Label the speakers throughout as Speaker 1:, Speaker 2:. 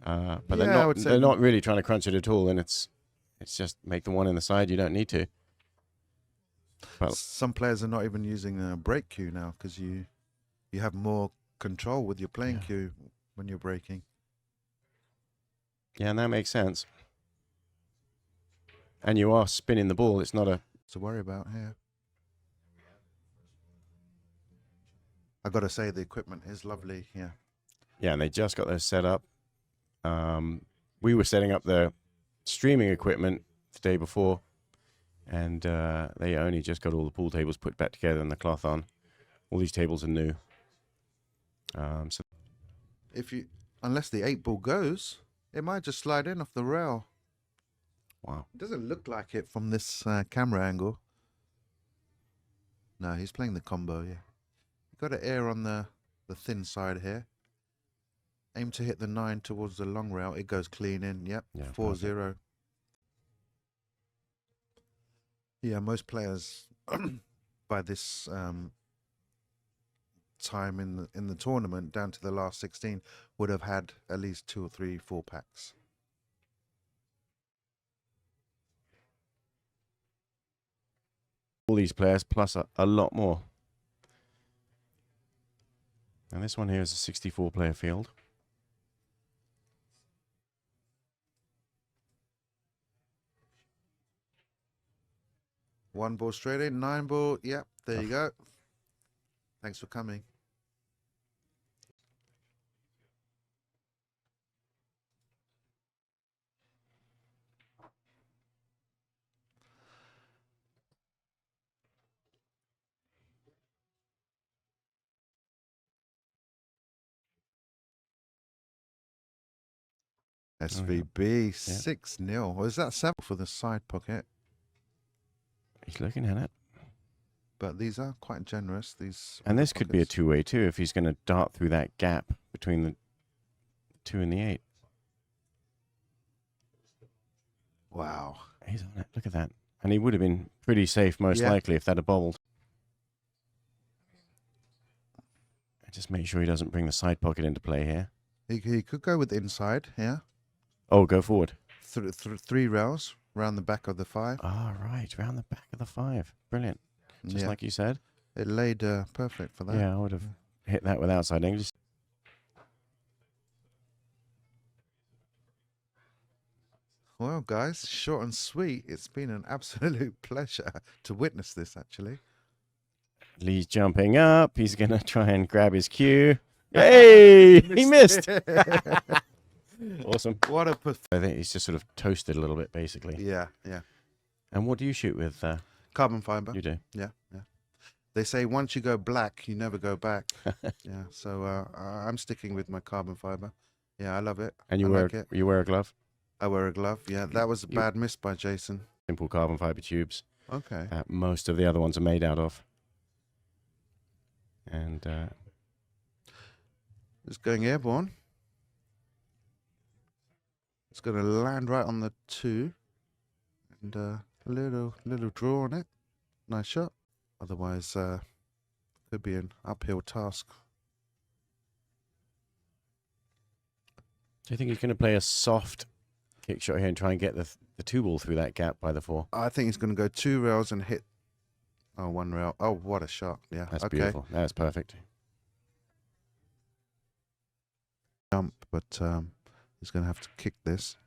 Speaker 1: But
Speaker 2: Yeah,
Speaker 1: they're not really trying to crunch it at all, and it's just make the one in the side. You don't need to. Well,
Speaker 2: some players are not even using a break cue now because you have more control with your playing cue when you're breaking.
Speaker 1: Yeah, and that makes sense. And you are spinning the ball. It's not a
Speaker 2: to worry about here. I got to say the equipment is lovely. Yeah.
Speaker 1: Yeah, and they just got those set up. We were setting up the streaming equipment the day before, and they only just got all the pool tables put back together and the cloth on. All these tables are new. So
Speaker 2: unless the 8-ball goes, it might just slide in off the rail.
Speaker 1: Wow.
Speaker 2: It doesn't look like it from this camera angle. No, he's playing the combo, yeah. You've got to err on the thin side here. Aim to hit the 9 towards the long rail. It goes clean in. Yep, yeah, 4-0. Yeah, most players by this time in the tournament, down to the last 16, would have had at least 2 or 3, 4 packs.
Speaker 1: All these players plus a lot more. And this one here is a 64-player field.
Speaker 2: One ball straight in, 9 ball. Yep, there you go. Thanks for coming. SVB 6-0. Or is that 7 for the side pocket?
Speaker 1: He's looking at it.
Speaker 2: But these are quite generous.
Speaker 1: And this could be a two-way too if he's going to dart through that gap between the 2 and the 8.
Speaker 2: Wow.
Speaker 1: He's on it. Look at that. And he would have been pretty safe most likely if that had bobbled. Just make sure he doesn't bring the side pocket into play here.
Speaker 2: He could go with inside, yeah.
Speaker 1: Oh, go forward.
Speaker 2: 3 rails round the back of the 5.
Speaker 1: Ah, right, round the back of the 5. Brilliant. Just like you said.
Speaker 2: It laid perfect for that.
Speaker 1: Yeah, I would have hit that with outside English.
Speaker 2: Well, guys, short and sweet. It's been an absolute pleasure to witness this, actually.
Speaker 1: Lee's jumping up. He's going to try and grab his cue. Hey, he missed. Awesome.
Speaker 2: What a...
Speaker 1: I think he's just sort of toasted a little bit, basically.
Speaker 2: Yeah, yeah.
Speaker 1: And what do you shoot with?
Speaker 2: Carbon fiber.
Speaker 1: You do?
Speaker 2: Yeah, yeah. They say once you go black, you never go back. Yeah, so I'm sticking with my carbon fiber. Yeah, I love it.
Speaker 1: And you wear a glove?
Speaker 2: I wear a glove, yeah. That was a bad miss by Jason.
Speaker 1: Simple carbon fiber tubes.
Speaker 2: Okay.
Speaker 1: That most of the other ones are made out of. And
Speaker 2: it's going airborne. It's going to land right on the 2. And a little draw on it. Nice shot. Otherwise, could be an uphill task.
Speaker 1: Do you think he's going to play a soft kick shot here and try and get the 2 ball through that gap by the 4?
Speaker 2: I think he's going to go 2 rails and hit. Oh, 1 rail. Oh, what a shot. Yeah.
Speaker 1: That's beautiful. That's perfect.
Speaker 2: Jump, but he's going to have to kick this.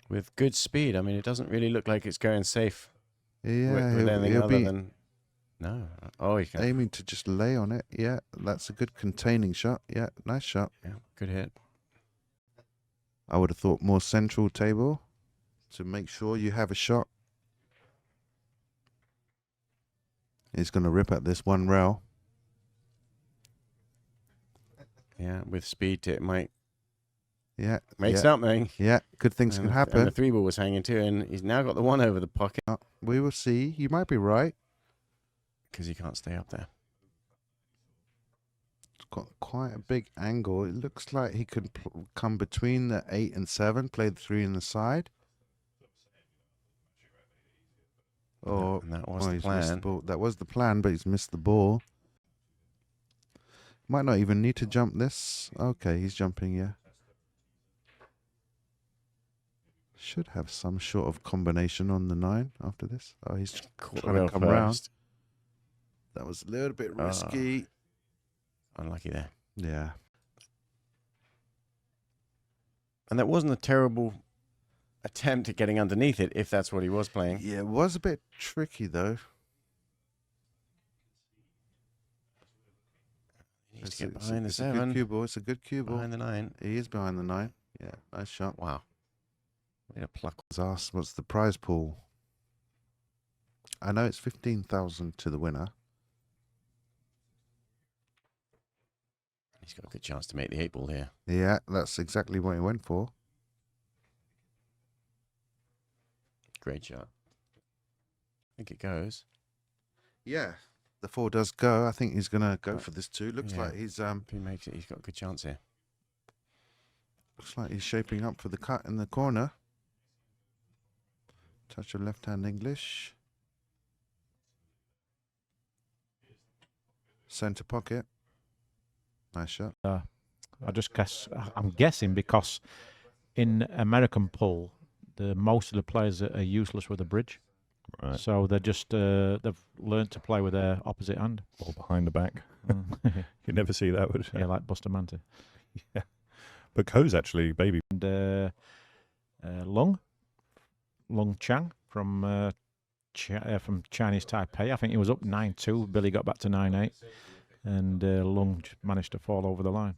Speaker 1: With good speed. I mean, it doesn't really look like it's going safe.
Speaker 2: Yeah.
Speaker 1: With anything other than... No. Oh, he can.
Speaker 2: Aiming to just lay on it. Yeah, that's a good containing shot. Yeah, nice shot.
Speaker 1: Yeah, good hit.
Speaker 2: I would have thought more central table to make sure you have a shot. He's going to rip at this 1 rail.
Speaker 1: Yeah, with speed, it might make
Speaker 2: yeah.
Speaker 1: something.
Speaker 2: Yeah, good things can happen.
Speaker 1: And the 3 ball was hanging too, and he's now got the 1 over the pocket.
Speaker 2: We will see. You might be right.
Speaker 1: Because he can't stay up there.
Speaker 2: It's got quite a big angle. It looks like he could come between the 8 and 7, play the 3 in the side.
Speaker 1: And that was the plan.
Speaker 2: That was the plan, but he's missed the ball. Might not even need to jump this. Okay, he's jumping, yeah. Should have some sort of combination on the 9 after this. Oh, he's
Speaker 1: Caught the
Speaker 2: trying
Speaker 1: rail
Speaker 2: to come round.
Speaker 1: first.
Speaker 2: That was a little bit risky.
Speaker 1: Unlucky there.
Speaker 2: Yeah.
Speaker 1: And that wasn't a terrible attempt at getting underneath it, if that's what he was playing.
Speaker 2: Yeah, it was a bit tricky, though.
Speaker 1: He needs to get behind the
Speaker 2: It's a
Speaker 1: 7.
Speaker 2: good cue ball. It's a good cue ball.
Speaker 1: Behind the 9.
Speaker 2: He is behind the 9. Yeah, nice shot.
Speaker 1: Wow. Way to pluck.
Speaker 2: I was asked, what's the prize pool? I know it's 15,000 to the winner.
Speaker 1: He's got a good chance to make the 8 ball here.
Speaker 2: Yeah, that's exactly what he went for.
Speaker 1: Great shot. I think it goes.
Speaker 2: Yeah, the 4 does go. I think he's going to go for this 2. Looks
Speaker 1: Yeah.
Speaker 2: like he's
Speaker 1: If he makes it, he's got a good chance here.
Speaker 2: looks like he's shaping up for the cut in the corner. Touch of left-hand English. Centre pocket. Nice shot.
Speaker 3: I'm guessing because in American pool, most of the players are useless with a bridge.
Speaker 4: Right.
Speaker 3: So they're just they've learned to play with their opposite hand.
Speaker 4: Or behind the back.
Speaker 3: Mm.
Speaker 4: You'd never see that, would you?
Speaker 3: Yeah, like Bustamante.
Speaker 4: Yeah. But Ko's actually baby.
Speaker 3: And Lung Chang from Chinese Taipei. I think he was up 9-2. Billy got back to 9-8. And Lung managed to fall over the line.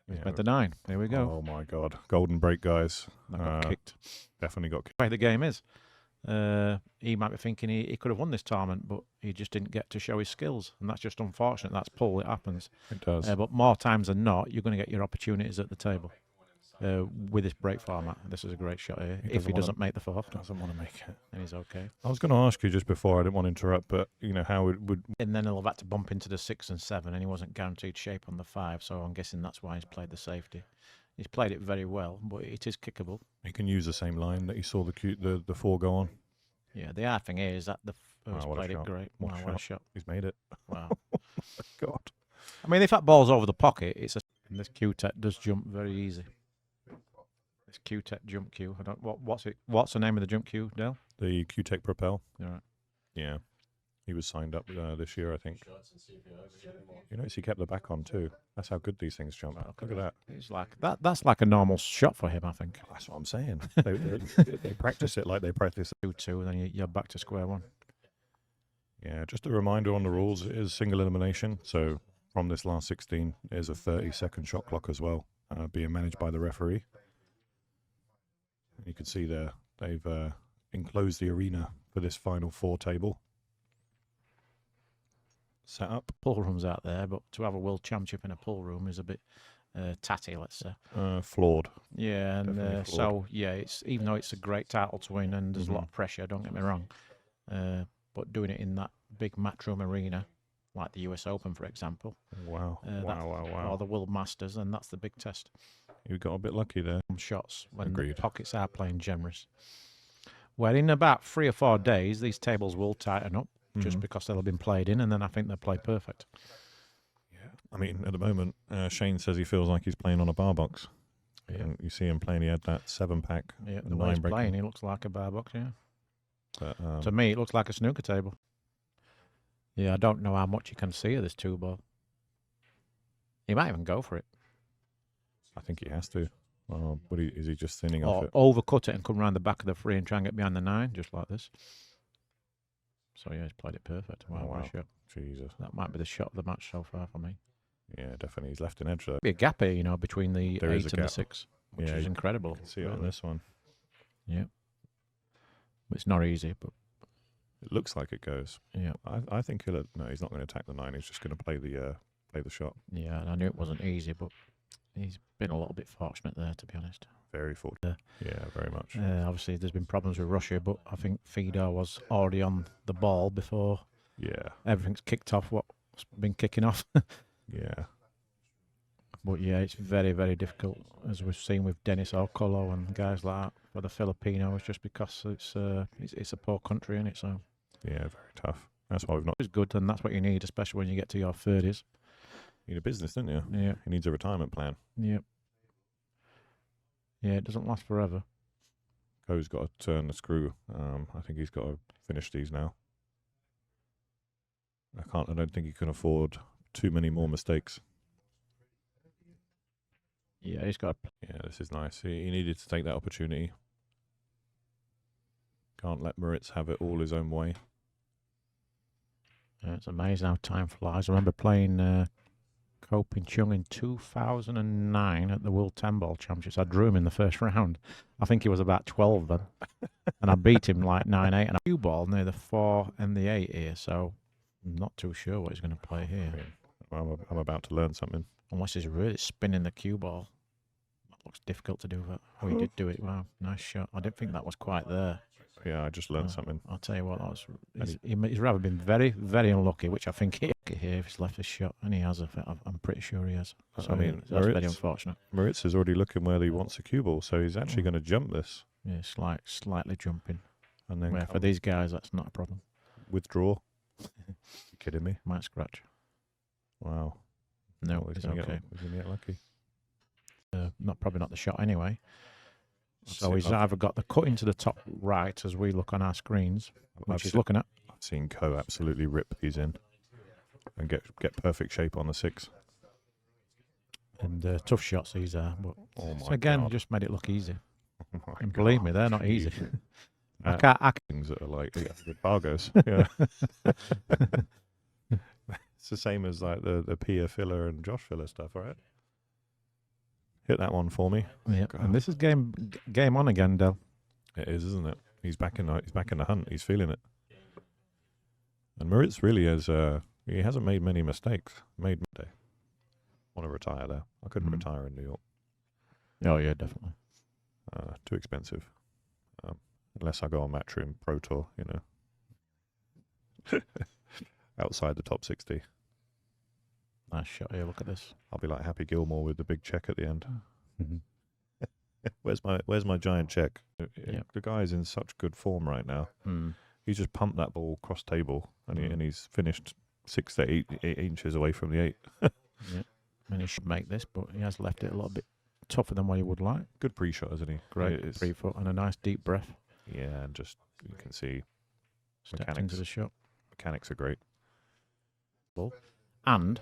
Speaker 3: He's
Speaker 4: Yeah.
Speaker 3: made the 9. There we go.
Speaker 4: Oh my God. Golden break, guys.
Speaker 3: That got kicked.
Speaker 4: Definitely got kicked.
Speaker 3: The way the game is. He might be thinking he could have won this tournament, but he just didn't get to show his skills. And that's just unfortunate. That's pull. It happens.
Speaker 4: It does.
Speaker 3: But more times than not, you're going to get your opportunities at the table. With this break format, this is a great shot here. If he doesn't make the 4th,
Speaker 4: Doesn't want to make it.
Speaker 3: then he's okay.
Speaker 4: I was going to ask you just before, I didn't want to interrupt, but how it would.
Speaker 3: And then he'll have had to bump into the 6 and 7, and he wasn't guaranteed shape on the 5. So I'm guessing that's why he's played the safety. He's played it very well, but it is kickable.
Speaker 4: He can use the same line that he saw the 4 go on.
Speaker 3: Yeah, the hard thing is that the first
Speaker 4: what a
Speaker 3: played it
Speaker 4: shot.
Speaker 3: great.
Speaker 4: What a
Speaker 3: Wow, what a shot!
Speaker 4: He's made it.
Speaker 3: Wow.
Speaker 4: God.
Speaker 3: I mean, if that ball's over the pocket, it's a. And this Q-Tech does jump very easy. This Q-Tech jump Q. I don't. What's the name of the jump Q, Del?
Speaker 4: The Q-Tech Propel.
Speaker 3: All right.
Speaker 4: Yeah. He was signed up this year, I think. You notice he kept the back on too. That's how good these things jump. Look at that.
Speaker 3: It's like that. That's like a normal shot for him, I think.
Speaker 4: That's what I'm saying. They practice it like they practice
Speaker 3: 2-2, and then you're back to square one.
Speaker 4: Yeah, just a reminder on the rules, it is single elimination. So from this last 16, there's a 30-second shot clock as well, being managed by the referee. And you can see there, they've enclosed the arena for this final 4 table. Set up.
Speaker 3: Pool rooms out there, but to have a world championship in a pool room is a bit tatty, let's say.
Speaker 4: Flawed.
Speaker 3: Yeah, and
Speaker 4: Definitely flawed.
Speaker 3: so yeah, it's even though it's a great title to win and there's a lot of pressure. Don't get me wrong, but doing it in that big matchroom arena, like the US Open, for example,
Speaker 4: Wow.
Speaker 3: or the World Masters, and that's the big test.
Speaker 4: You got a bit lucky there.
Speaker 3: Shots when
Speaker 4: Agreed.
Speaker 3: the pockets are playing generous. Well, in about 3 or 4 days, these tables will tighten up just because they'll have been played in, and then I think they'll play perfect.
Speaker 4: Yeah. I mean, at the moment, Shane says he feels like he's playing on a bar box.
Speaker 3: Yeah.
Speaker 4: And you see him playing, he had that 7-pack.
Speaker 3: Yeah, the
Speaker 4: and
Speaker 3: way he's
Speaker 4: 9
Speaker 3: playing, he looks like a bar box, yeah.
Speaker 4: But,
Speaker 3: To me, it looks like a snooker table. Yeah, I don't know how much you can see of this 2-ball. He might even go for it.
Speaker 4: I think he has to. But is he just thinning
Speaker 3: Or
Speaker 4: off it?
Speaker 3: overcut it and come around the back of the 3 and try and get behind the 9, just like this. So, yeah, he's played it perfect. Wow, what a shot.
Speaker 4: Jesus.
Speaker 3: That might be the shot of the match so far for me.
Speaker 4: Yeah, definitely. He's left an edge there.
Speaker 3: Be a gap here, between the
Speaker 4: There is
Speaker 3: 8
Speaker 4: a
Speaker 3: and the
Speaker 4: gap.
Speaker 3: 6, which
Speaker 4: Yeah,
Speaker 3: is
Speaker 4: you
Speaker 3: incredible.
Speaker 4: can see it on this one.
Speaker 3: Yeah. It's not easy, but
Speaker 4: It looks like it goes.
Speaker 3: yeah.
Speaker 4: I think he's not going to attack the 9. He's just going to play the shot.
Speaker 3: Yeah, and I knew it wasn't easy, but he's been a little bit fortunate there, to be honest.
Speaker 4: Very fortunate. Yeah, very much.
Speaker 3: Obviously, there's been problems with Russia, but I think Fedor was already on the ball before
Speaker 4: Yeah,
Speaker 3: everything's kicked off what's been kicking off.
Speaker 4: yeah.
Speaker 3: But yeah, it's very, very difficult, as we've seen with Dennis Okolo and guys like that for the Filipinos, just because it's a poor country, isn't it? So
Speaker 4: Yeah, very tough. That's why we've not.
Speaker 3: it's good, and that's what you need, especially when you get to your 30s.
Speaker 4: need a business, don't you?
Speaker 3: Yeah.
Speaker 4: He needs a retirement plan.
Speaker 3: Yep. Yeah, it doesn't last forever.
Speaker 4: Co's got to turn the screw. I think he's got to finish these now. I don't think he can afford too many more mistakes.
Speaker 3: Yeah, he's got.
Speaker 4: Yeah, this is nice. He needed to take that opportunity. Can't let Moritz have it all his own way.
Speaker 3: Yeah, it's amazing how time flies. I remember playing Ko Ping Chung in 2009 at the World 10 Ball Championships. I drew him in the first round. I think he was about 12 then. And I beat him like 9-8 and a cue ball near the 4 and the 8 here. So I'm not too sure what he's going to play here.
Speaker 4: I'm about to learn something.
Speaker 3: Unless he's really spinning the cue ball. That looks difficult to do that. Oh, he did do it. Wow, nice shot. I didn't think that was quite there.
Speaker 4: Yeah, I just learned something.
Speaker 3: I'll tell you what, he's rather been very, very unlucky, which I think here if he's left his shot, and he has. I'm pretty sure he has. So
Speaker 4: I mean,
Speaker 3: that's very unfortunate.
Speaker 4: Moritz is already looking where he wants a cue ball, so he's actually going to jump this.
Speaker 3: Yeah, slightly jumping.
Speaker 4: And then
Speaker 3: for these guys, that's not a problem.
Speaker 4: Withdraw. You kidding me?
Speaker 3: Might scratch.
Speaker 4: Wow.
Speaker 3: No,
Speaker 4: Well,
Speaker 3: it's okay.
Speaker 4: He's going to get lucky.
Speaker 3: Probably not the shot anyway.
Speaker 4: That's
Speaker 3: So
Speaker 4: it.
Speaker 3: he's either got the cut into the top right as we look on our screens, which he's looking at.
Speaker 4: I've seen Ko absolutely rip these in and get perfect shape on the 6.
Speaker 3: And tough shots these are. But
Speaker 4: Oh my
Speaker 3: again,
Speaker 4: God.
Speaker 3: just made it look easy.
Speaker 4: Oh my
Speaker 3: And believe me,
Speaker 4: God.
Speaker 3: they're not easy.
Speaker 4: Uh,
Speaker 3: I
Speaker 4: Things that are like with Bargos. Yeah. It's the same as like the Pia Filler and Josh Filler stuff, right? Hit that one for me.
Speaker 3: Yeah,
Speaker 4: God.
Speaker 3: and this is game on again, Del.
Speaker 4: It is, isn't it? He's back in the hunt. He's feeling it. And Moritz really has. He hasn't made many mistakes. Want to retire there? I couldn't retire in New York.
Speaker 3: Oh yeah, definitely.
Speaker 4: Too expensive. Unless I go on Matchroom Pro Tour, you know. Outside the top 60.
Speaker 3: Nice shot here. Look at this.
Speaker 4: I'll be like Happy Gilmore with the big check at the end.
Speaker 3: Mm-hmm.
Speaker 4: Where's my giant check?
Speaker 3: Yep.
Speaker 4: The guy's in such good form right now. He just pumped that ball cross table, and he's finished 6 to 8 inches away from the 8.
Speaker 3: Yeah, I mean he should make this, but he has left it a little bit tougher than what he would like.
Speaker 4: Good pre-shot, isn't he?
Speaker 3: Great
Speaker 4: It's-
Speaker 3: pre-foot and a nice deep breath.
Speaker 4: Yeah, and just you can see
Speaker 3: Stepped into the shot.
Speaker 4: mechanics are great.
Speaker 3: And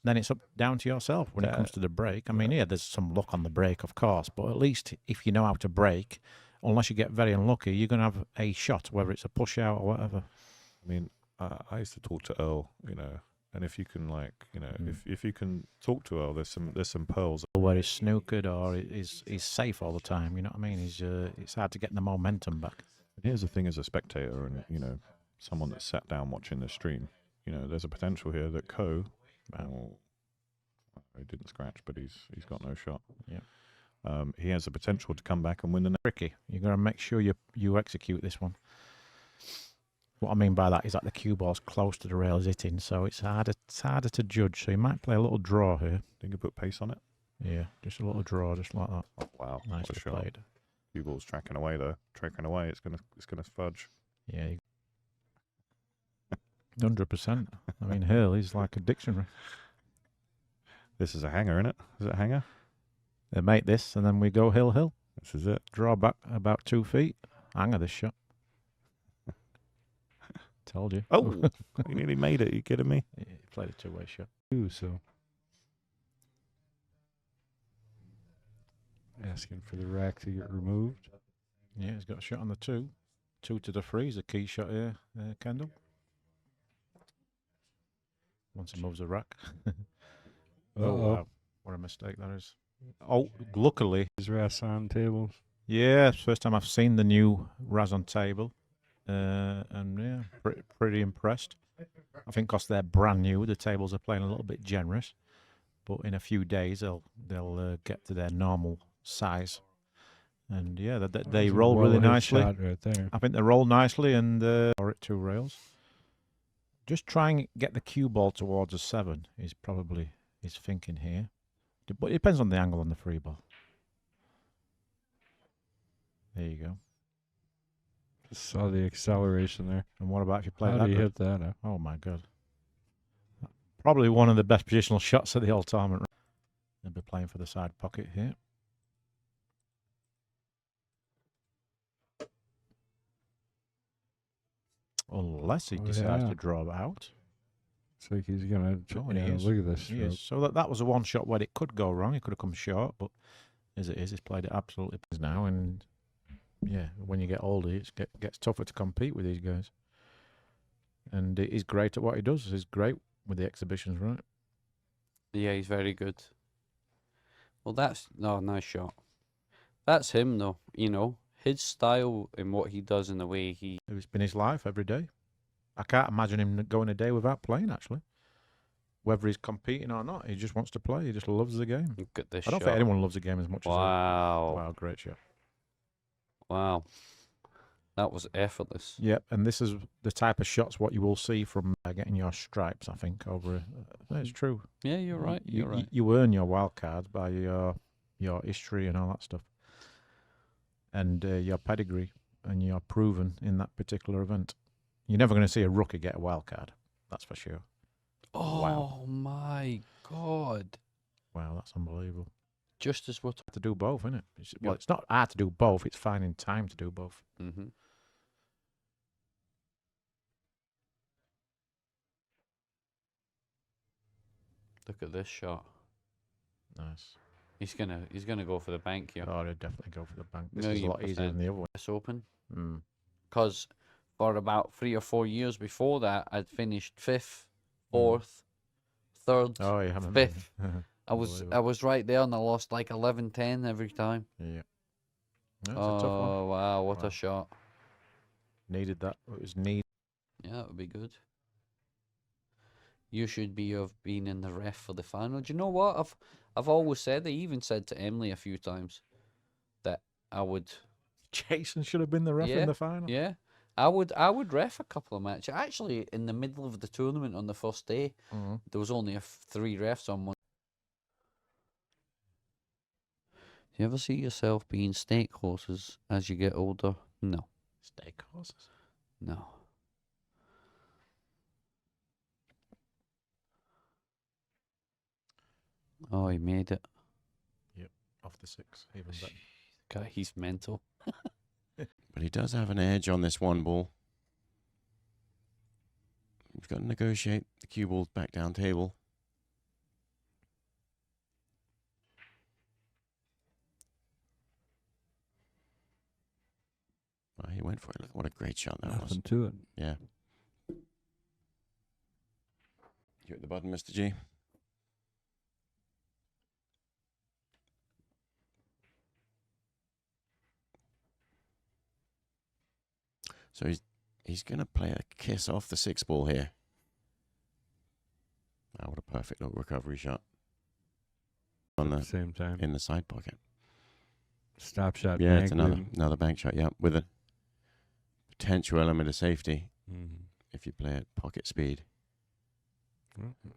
Speaker 3: then it's down to yourself when it comes to the break. I mean, yeah, there's some luck on the break, of course, but at least if you know how to break, unless you get very unlucky, you're going to have a shot, whether it's a push out or whatever.
Speaker 4: I mean, I used to talk to Earl, you know, and if you can, like, you know, if you can talk to Earl, there's some pearls.
Speaker 3: Where he's snookered or he's safe all the time, you know what I mean? It's hard to get the momentum back.
Speaker 4: Here's the thing: as a spectator, and you know, someone that's sat down watching the stream, you know, there's a potential here that Ko, he didn't scratch, but he's got no shot.
Speaker 3: Yeah.
Speaker 4: He has the potential to come back and win the next.
Speaker 3: Tricky. You got to make sure you execute this one. What I mean by that is that the cue ball's close to the rails hitting, so it's harder to judge. So you might play a little draw here.
Speaker 4: Think you put pace on it?
Speaker 3: Yeah, just a little draw, just like that.
Speaker 4: Oh, wow,
Speaker 3: Nicely
Speaker 4: what a shot.
Speaker 3: played.
Speaker 4: Cue ball's tracking away though. Tracking away, it's gonna fudge.
Speaker 3: Yeah. 100%. I mean, Hurley's like a dictionary.
Speaker 4: This is a hanger, isn't it? Is it a hanger?
Speaker 3: They make this, and then we go hill.
Speaker 4: This is it.
Speaker 3: Draw back about 2 feet. Hanger this shot. Told you.
Speaker 4: Oh, you nearly made it. You kidding me?
Speaker 3: He played a two-way shot.
Speaker 5: So asking for the rack to get removed.
Speaker 3: Yeah, he's got a shot on the 2. 2 to the 3 is a key shot here, Kendall. Once he moves the rack. Oh, wow. What a mistake that is. Oh, luckily.
Speaker 5: His Rasson tables.
Speaker 3: Yeah, it's the first time I've seen the new Razon table. And yeah, pretty impressed. I think because they're brand new, the tables are playing a little bit generous. But in a few days, they'll get to their normal size. And yeah, they roll really nicely.
Speaker 5: Shot right there.
Speaker 3: I think they roll nicely and or at 2 rails. Just try and get the cue ball towards a 7 is probably his thinking here. But it depends on the angle on the free ball. There you go.
Speaker 5: Just saw the acceleration there.
Speaker 3: And what about if you play
Speaker 5: How
Speaker 3: that?
Speaker 5: do you
Speaker 3: good?
Speaker 5: hit that?
Speaker 3: Oh my God. Probably one of the best positional shots of the whole tournament. They'll be playing for the side pocket here. Unless he decides to draw it out.
Speaker 5: It's like he's gonna.
Speaker 3: Oh, and he is.
Speaker 5: Look at this.
Speaker 3: He is. So that was a one shot where it could go wrong. It could have come short, but as it is, he's played it absolutely now. And yeah, when you get older, it gets tougher to compete with these guys. And he's great at what he does. He's great with the exhibitions, right?
Speaker 6: Yeah, he's very good. Well, that's nice shot. That's him, though. You know, his style and what he does and the way he.
Speaker 3: It's been his life every day. I can't imagine him going a day without playing, actually. Whether he's competing or not, he just wants to play. He just loves the game.
Speaker 6: Look at this
Speaker 3: I don't think anyone loves the game as much as him. Wow, great shot.
Speaker 6: Wow. That was effortless.
Speaker 3: Yep, and this is the type of shots what you will see from getting your stripes, I think, over... it's true.
Speaker 6: Yeah, you're right. You're right.
Speaker 3: You earn your wild cards by your history and all that stuff. And your pedigree, and you're proven in that particular event. You're never going to see a rookie get a wild card. That's for sure.
Speaker 6: Oh,
Speaker 3: wow.
Speaker 6: My God.
Speaker 3: Wow, that's unbelievable.
Speaker 6: Just as what
Speaker 3: to do both, isn't it? Well, it's not hard to do both. It's finding time to do both.
Speaker 6: Mm-hmm. Look at this shot.
Speaker 3: Nice.
Speaker 6: He's gonna go for the bank here.
Speaker 3: Oh, he'd definitely go for the bank. This is a lot easier than the other one.
Speaker 6: This open.
Speaker 3: Mm.
Speaker 6: Because for about 3 or 4 years before that, I'd finished 5th, 4th, 3rd,
Speaker 3: oh, yeah,
Speaker 6: 5th. I was right there, and I lost like 11-10 every time.
Speaker 3: Yeah. No, it's a tough one.
Speaker 6: Oh wow, what a shot!
Speaker 3: Needed that. It was needed.
Speaker 6: Yeah, that would be good. You should be of being in the ref for the final. Do you know what? I've always said. I even said to Emily a few times that I would.
Speaker 3: Jason should have been the ref in the final.
Speaker 6: Yeah, I would ref a couple of matches. Actually, in the middle of the tournament on the first day, there was only 3 refs on one. Do you ever see yourself being stake horses as you get older? No.
Speaker 3: Stake horses?
Speaker 6: No. Oh, he made it.
Speaker 3: Yep, off the 6. Even better.
Speaker 6: God, he's mental.
Speaker 1: But he does have an edge on this one ball. We've got to negotiate the cue ball back down table. Well, he went for it. Look, what a great shot that was.
Speaker 5: Nothing to it.
Speaker 1: Yeah. You at the button, Mr. G? So he's going to play a kiss off the 6 ball here. Oh, what a perfect little recovery shot. On the
Speaker 5: same time.
Speaker 1: In the side pocket.
Speaker 5: Stop shot.
Speaker 1: Yeah,
Speaker 5: bank
Speaker 1: it's another bank shot, yeah, with a potential element of safety if you play at pocket speed.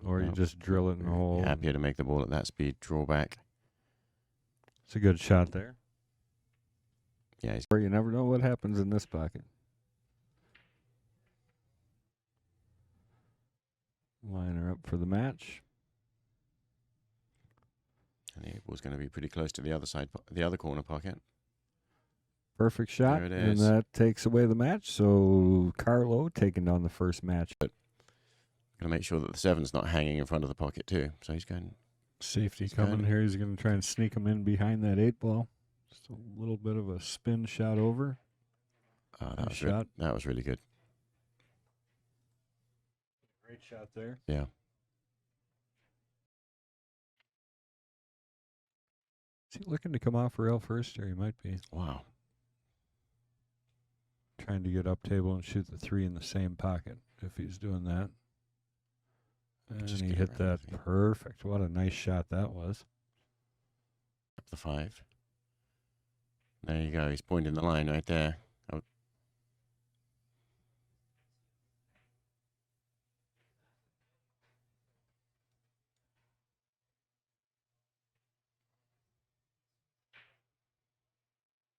Speaker 5: Or you just drill it in the hole.
Speaker 1: Happier to make the ball at that speed, draw back.
Speaker 5: It's a good shot there.
Speaker 1: Yeah,
Speaker 5: or you never know what happens in this pocket. Line her up for the match.
Speaker 1: And the ball's going to be pretty close to the other side, the other corner pocket.
Speaker 5: Perfect shot,
Speaker 1: There it
Speaker 5: and
Speaker 1: is.
Speaker 5: that takes away the match. So Carlo taking down the first match.
Speaker 1: But going to make sure that the 7's not hanging in front of the pocket too. So he's going.
Speaker 5: Safety coming here. He's going to try and sneak him in behind that 8 ball. Just a little bit of a spin shot over.
Speaker 1: Oh,
Speaker 5: Nice shot.
Speaker 1: That was really good.
Speaker 5: Great shot there.
Speaker 1: Yeah.
Speaker 5: Is he looking to come off rail first, or he might be
Speaker 1: Wow.
Speaker 5: trying to get up table and shoot the 3 in the same pocket if he's doing that. And
Speaker 1: Just
Speaker 5: he
Speaker 1: get
Speaker 5: hit
Speaker 1: around
Speaker 5: that
Speaker 1: with it.
Speaker 5: perfect. What a nice shot that was.
Speaker 1: Up the 5. There you go. He's pointing the line right there. Oh.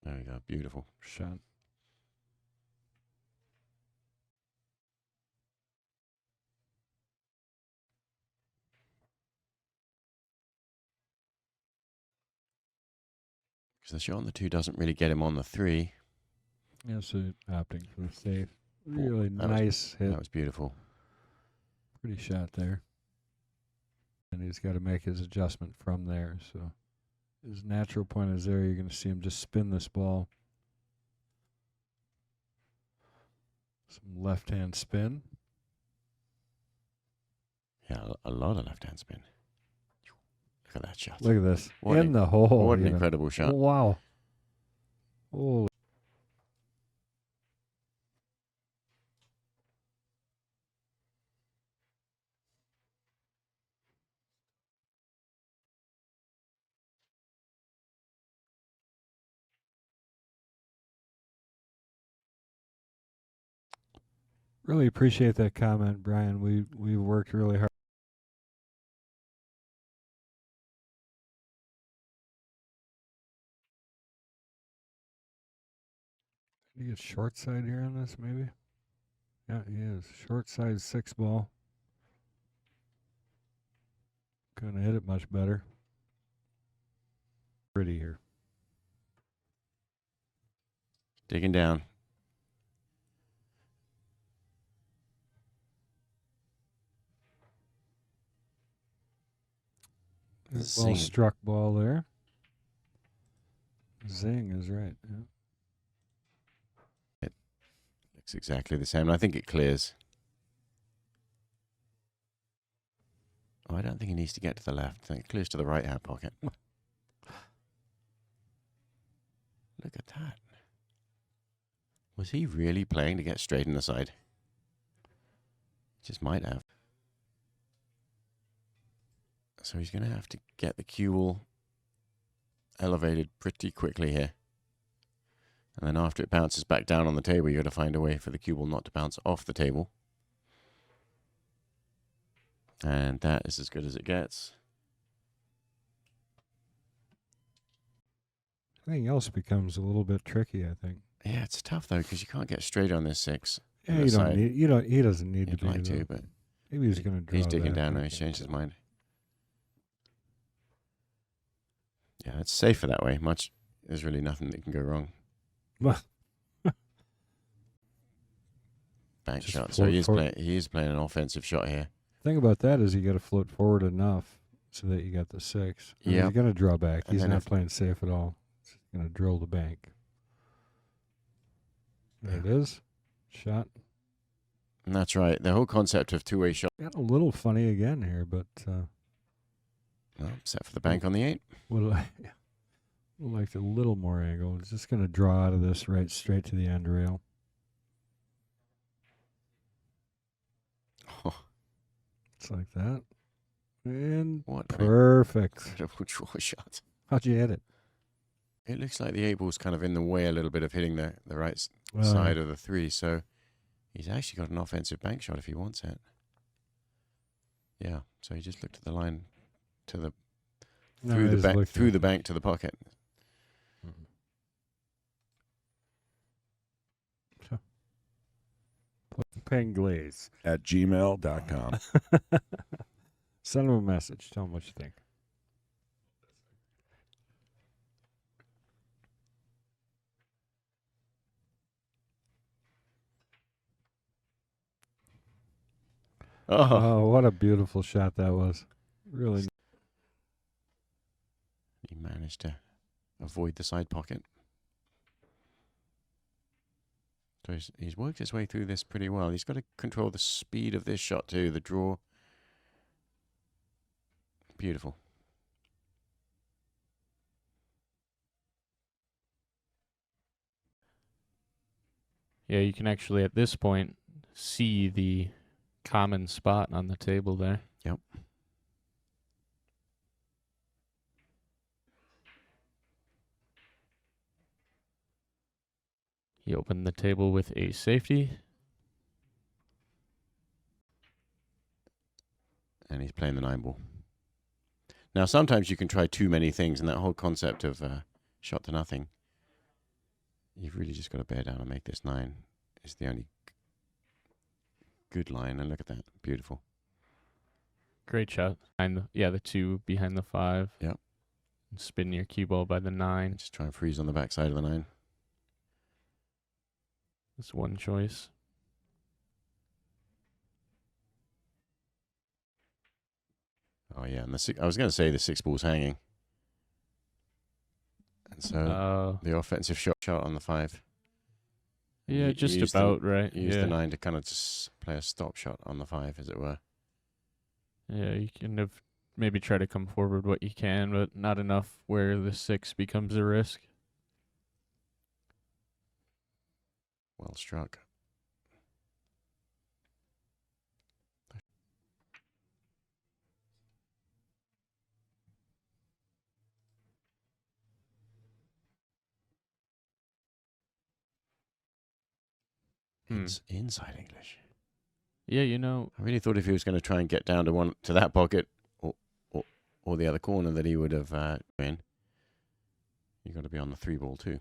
Speaker 1: There we go. Beautiful
Speaker 5: shot.
Speaker 1: Because the shot on the 2 doesn't really get him on the 3.
Speaker 5: Yeah, so opting for the safe. Really
Speaker 1: that was-
Speaker 5: nice hit.
Speaker 1: That was beautiful.
Speaker 5: Pretty shot there. And he's got to make his adjustment from there. So his natural point is there. You're going to see him just spin this ball. Some left-hand spin.
Speaker 1: Yeah, a lot of left-hand spin. Look at that shot.
Speaker 5: Look at this.
Speaker 1: What
Speaker 5: In
Speaker 1: an-
Speaker 5: the hole.
Speaker 1: What an
Speaker 5: you know.
Speaker 1: incredible shot.
Speaker 5: Wow. Holy. Really appreciate that comment, Brian. We worked really hard. Did he get short side here on this, maybe? Yeah, he is. Short side 6 ball. Couldn't hit it much better. Pretty here.
Speaker 1: Digging down.
Speaker 5: Well
Speaker 1: Zing.
Speaker 5: struck ball there. Zing is right. Yeah.
Speaker 1: Looks exactly the same. And I think it clears. Oh, I don't think he needs to get to the left. I think it clears to the right-hand pocket. Look at that. Was he really playing to get straight in the side? Just might have. So he's going to have to get the cue ball elevated pretty quickly here. And then after it bounces back down on the table, you've got to find a way for the cue ball not to bounce off the table. And that is as good as it gets.
Speaker 5: Anything else becomes a little bit tricky, I think.
Speaker 1: Yeah, it's tough though because you can't get straight on this 6.
Speaker 5: Yeah,
Speaker 1: on
Speaker 5: you
Speaker 1: the
Speaker 5: don't
Speaker 1: side.
Speaker 5: need. You don't. He doesn't need
Speaker 1: He'd
Speaker 5: to.
Speaker 1: like
Speaker 5: do
Speaker 1: to,
Speaker 5: that.
Speaker 1: but
Speaker 5: Maybe he's going to draw.
Speaker 1: he's digging
Speaker 5: that.
Speaker 1: down now. He's changed his mind. Yeah, it's safer that way. There's really nothing that can go wrong. Bank
Speaker 5: Just
Speaker 1: shot. So
Speaker 5: float
Speaker 1: he is playing an offensive shot here.
Speaker 5: Thing about that is you got to float forward enough so that you got the 6. And
Speaker 1: Yep.
Speaker 5: He's going to draw back.
Speaker 1: And
Speaker 5: He's
Speaker 1: then
Speaker 5: not
Speaker 1: if-
Speaker 5: playing safe at all. He's going to drill the bank. There it is. Shot.
Speaker 1: And that's right. The whole concept of two-way shot.
Speaker 5: Got a little funny again here, but
Speaker 1: Well, set for the bank on the 8.
Speaker 5: would like a little more angle. It's just going to draw out of this right straight to the end rail.
Speaker 1: Oh,
Speaker 5: It's like that. And
Speaker 1: what an
Speaker 5: perfect.
Speaker 1: incredible draw shot.
Speaker 5: How'd you hit it?
Speaker 1: It looks like the 8 ball's kind of in the way a little bit of hitting the right
Speaker 5: Well,
Speaker 1: side of the 3. So he's actually got an offensive bank shot if he wants it. Yeah. So he just looked at the line to the
Speaker 5: no,
Speaker 1: through
Speaker 5: I
Speaker 1: the
Speaker 5: just
Speaker 1: bank
Speaker 5: looked
Speaker 1: through
Speaker 5: at
Speaker 1: the
Speaker 5: it.
Speaker 1: bank to the pocket.
Speaker 5: Penglaze.
Speaker 7: at gmail.com.
Speaker 5: Send him a message. Tell him what you think.
Speaker 1: Oh,
Speaker 5: Oh, what a beautiful shot that was. Really.
Speaker 1: he managed to avoid the side pocket. So he's worked his way through this pretty well. He's got to control the speed of this shot too, the draw. Beautiful.
Speaker 8: Yeah, you can actually at this point see the common spot on the table there.
Speaker 1: Yep.
Speaker 8: He opened the table with a safety.
Speaker 1: And he's playing the 9 ball. Now, sometimes you can try too many things, and that whole concept of shot to nothing, you've really just got to bear down and make this 9 is the only good line. And look at that. Beautiful.
Speaker 8: Great shot. The 2 behind the 5. and spin your cue ball by the 9.
Speaker 1: Just try and freeze on the backside of the 9.
Speaker 8: That's one choice.
Speaker 1: Oh yeah, and I was going to say the 6 ball's hanging, and so the offensive shot on the 5.
Speaker 8: Yeah,
Speaker 1: You
Speaker 8: just
Speaker 1: use
Speaker 8: about right.
Speaker 1: Use
Speaker 8: Yeah.
Speaker 1: the 9 to kind of just play a stop shot on the 5, as it were.
Speaker 8: Yeah, you can have maybe try to come forward what you can, but not enough where the 6 becomes a risk.
Speaker 1: Well struck. Inside English.
Speaker 8: Yeah, you know,
Speaker 1: I really thought if he was going to try and get down to that pocket or the other corner that he would have been. You got to be on the 3 ball too.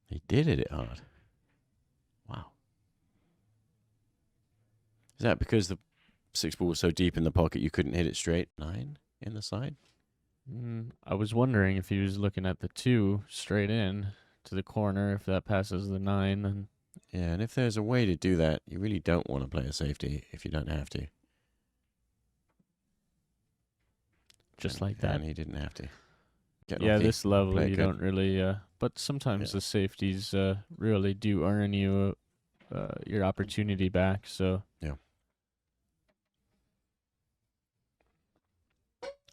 Speaker 1: He did hit it hard. Wow. Is that because the 6 ball was so deep in the pocket you couldn't hit it straight? 9 in the side?
Speaker 8: I was wondering if he was looking at the 2 straight in to the corner. If that passes the 9, then
Speaker 1: Yeah, and if there's a way to do that, you really don't want to play a safety if you don't have to.
Speaker 8: just like that.
Speaker 1: And he didn't have to. Get
Speaker 8: Yeah,
Speaker 1: lucky.
Speaker 8: this level
Speaker 1: Play it
Speaker 8: you
Speaker 1: good.
Speaker 8: don't really. But sometimes
Speaker 1: Yeah.
Speaker 8: the safeties really do earn you your opportunity back. So
Speaker 1: Yeah.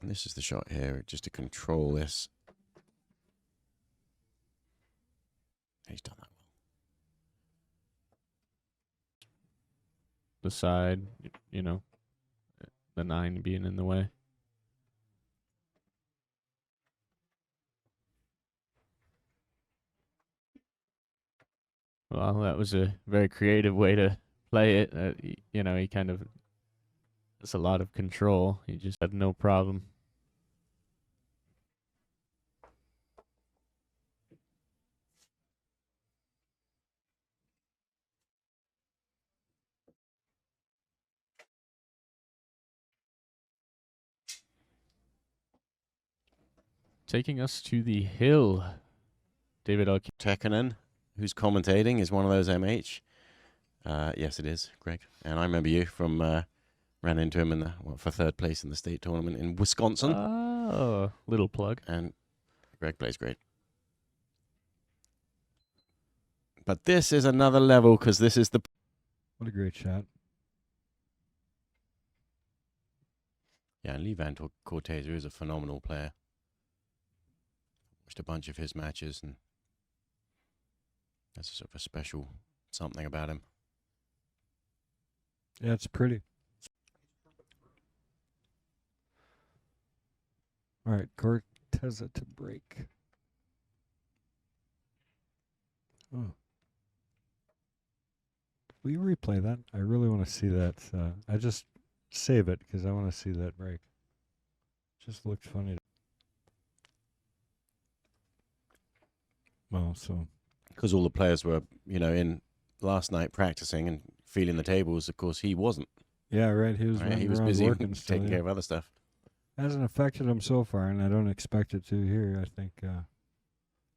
Speaker 1: And this is the shot here, just to control this. He's done that well.
Speaker 8: the side, you know, the 9 being in the way. Well, that was a very creative way to play it. You know, he kind of has a lot of control. He just had no problem. Taking us to the hill, David Alki.
Speaker 1: Tekkanen, who's commentating, is one of those MH. Yes, it is, Greg. And I remember you from ran into him in for 3rd place in the state tournament in Wisconsin.
Speaker 8: Oh, little plug.
Speaker 1: And Greg plays great. But this is another level because this is the.
Speaker 5: What a great shot.
Speaker 1: Yeah, and Lee Van Cortez is a phenomenal player. Watched a bunch of his matches, and there's sort of a special something about him.
Speaker 5: Yeah, it's pretty. All right, Corteza to break. Oh. Will you replay that? I really want to see that. I just save it because I want to see that break. Just looked funny. Well, so.
Speaker 1: Because all the players were, in last night practicing and feeling the tables. Of course, he wasn't.
Speaker 5: Yeah, right. He was,
Speaker 1: Right? He was
Speaker 5: around
Speaker 1: busy
Speaker 5: working still,
Speaker 1: taking
Speaker 5: yeah.
Speaker 1: care of other stuff.
Speaker 5: Hasn't affected him so far, and I don't expect it to here. I think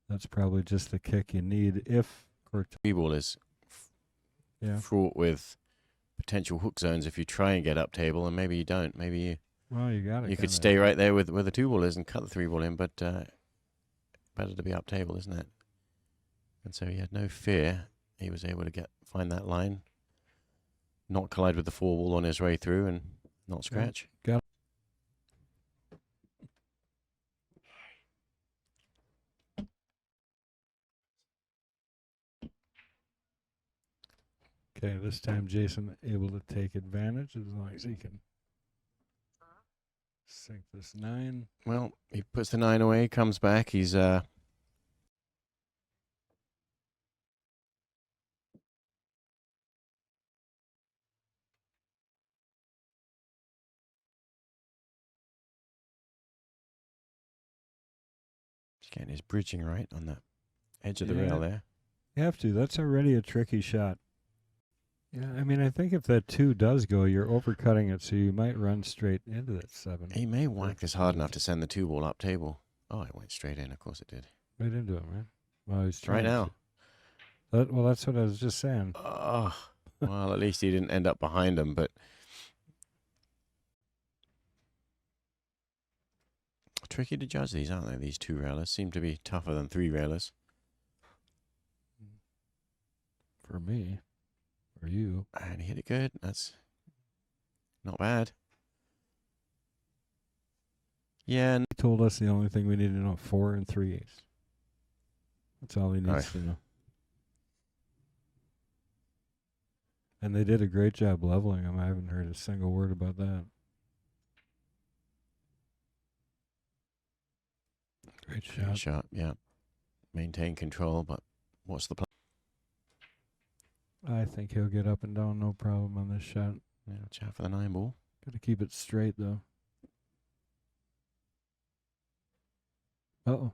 Speaker 5: that's probably just the kick you need if Cortez.
Speaker 1: 3-ball is fraught with potential hook zones if you try and get up table, and maybe you don't. Maybe you.
Speaker 5: Well, you got it.
Speaker 1: You could stay right there with where the 2-ball is and cut the 3-ball in, but better to be up table, isn't it? And so he had no fear. He was able to find that line, not collide with the 4-ball on his way through, and not scratch.
Speaker 5: Got it. Okay, this time Jason able to take advantage as long as he can sink this 9.
Speaker 1: Well, he puts the 9 away, comes back. He's getting his bridging right on the edge of the rail there.
Speaker 5: You have to. That's already a tricky shot. Yeah, I mean, I think if that 2 does go, you're overcutting it, so you might run straight into that 7.
Speaker 1: He may whack
Speaker 5: Perfect
Speaker 1: this hard
Speaker 5: move.
Speaker 1: enough to send the 2 ball up table. Oh, it went straight in. Of course it did.
Speaker 5: Right into it, man. Well, he's
Speaker 1: Right
Speaker 5: trying
Speaker 1: now.
Speaker 5: to. Well, that's what I was just saying.
Speaker 1: Oh, well, at least he didn't end up behind him, but tricky to judge these, aren't they? These 2-railers seem to be tougher than 3-railers.
Speaker 5: For me. For you.
Speaker 1: And he hit it good. That's not bad. Yeah,
Speaker 5: He told us the only thing we need to know, 4 and 3/8. That's all he needs
Speaker 1: Right.
Speaker 5: to know. And they did a great job leveling him. I haven't heard a single word about that. Great
Speaker 1: great
Speaker 5: shot.
Speaker 1: shot. Yeah. Maintain control, but what's the plan?
Speaker 5: I think he'll get up and down, no problem on this shot.
Speaker 1: Yeah, chat for the 9 ball.
Speaker 5: Got to keep it straight, though. Uh-oh.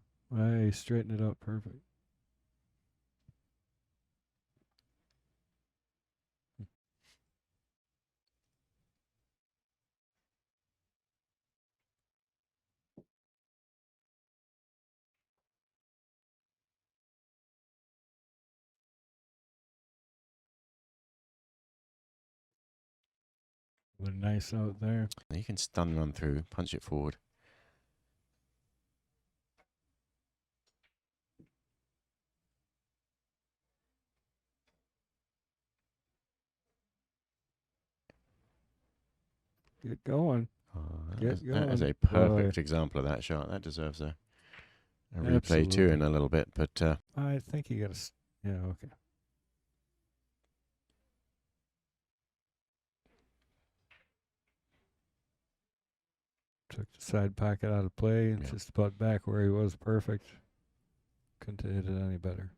Speaker 5: He straightened it out perfect. But nice out there.
Speaker 1: You can stun run through, punch it forward.
Speaker 5: Get going. Get
Speaker 1: That is
Speaker 5: going.
Speaker 1: a perfect example of that shot. That deserves a replay too in
Speaker 5: Absolutely.
Speaker 1: a little bit, but
Speaker 5: I think you got to. Yeah, okay. Took the side pocket out of play and
Speaker 1: Yeah.
Speaker 5: just about back where he was. Perfect. Couldn't have hit it any better.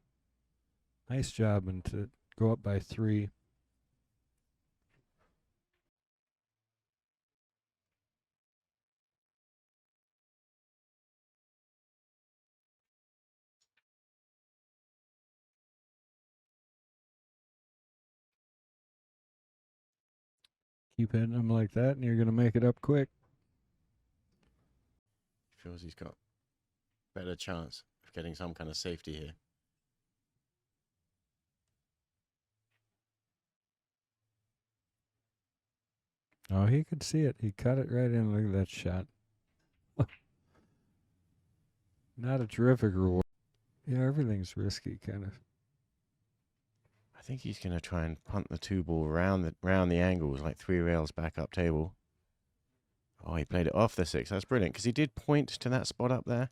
Speaker 5: Nice job, and to go up by 3. Keep hitting them like that, and you're going to make it up quick.
Speaker 1: feels he's got better chance of getting some kind of safety here.
Speaker 5: Oh, he could see it. He cut it right in. Look at that shot. Not a terrific reward. Yeah, everything's risky, kind of.
Speaker 1: I think he's going to try and punt the 2 ball round the angles, like 3 rails back up table. Oh, he played it off the 6. That's brilliant, because he did point to that spot up there.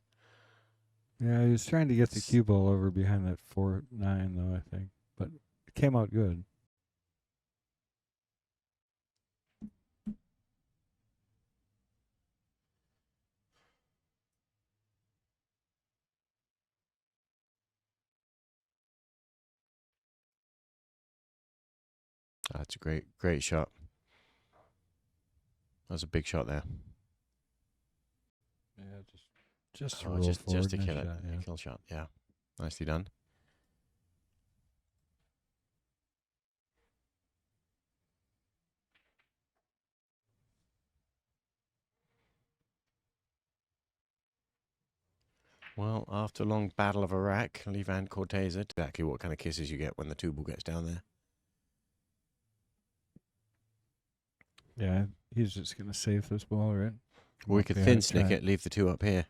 Speaker 5: Yeah, he was trying to get the cue ball over behind that 4-9, though, I think. But it came out good.
Speaker 1: That's a great shot. That was a big shot there.
Speaker 5: Yeah, just to
Speaker 1: Oh,
Speaker 5: roll
Speaker 1: just
Speaker 5: forward.
Speaker 1: to
Speaker 5: Nice
Speaker 1: kill it.
Speaker 5: shot, yeah.
Speaker 1: Kill shot. Yeah. Nicely done. Well, after a long battle of Iraq, Lee Van Cortese, exactly what kind of kisses you get when the 2 ball gets down there.
Speaker 5: Yeah, he's just going to save this ball, right?
Speaker 1: Or we
Speaker 5: Walk
Speaker 1: could
Speaker 5: behind
Speaker 1: thin
Speaker 5: it,
Speaker 1: snick
Speaker 5: try
Speaker 1: it, leave the 2 up here.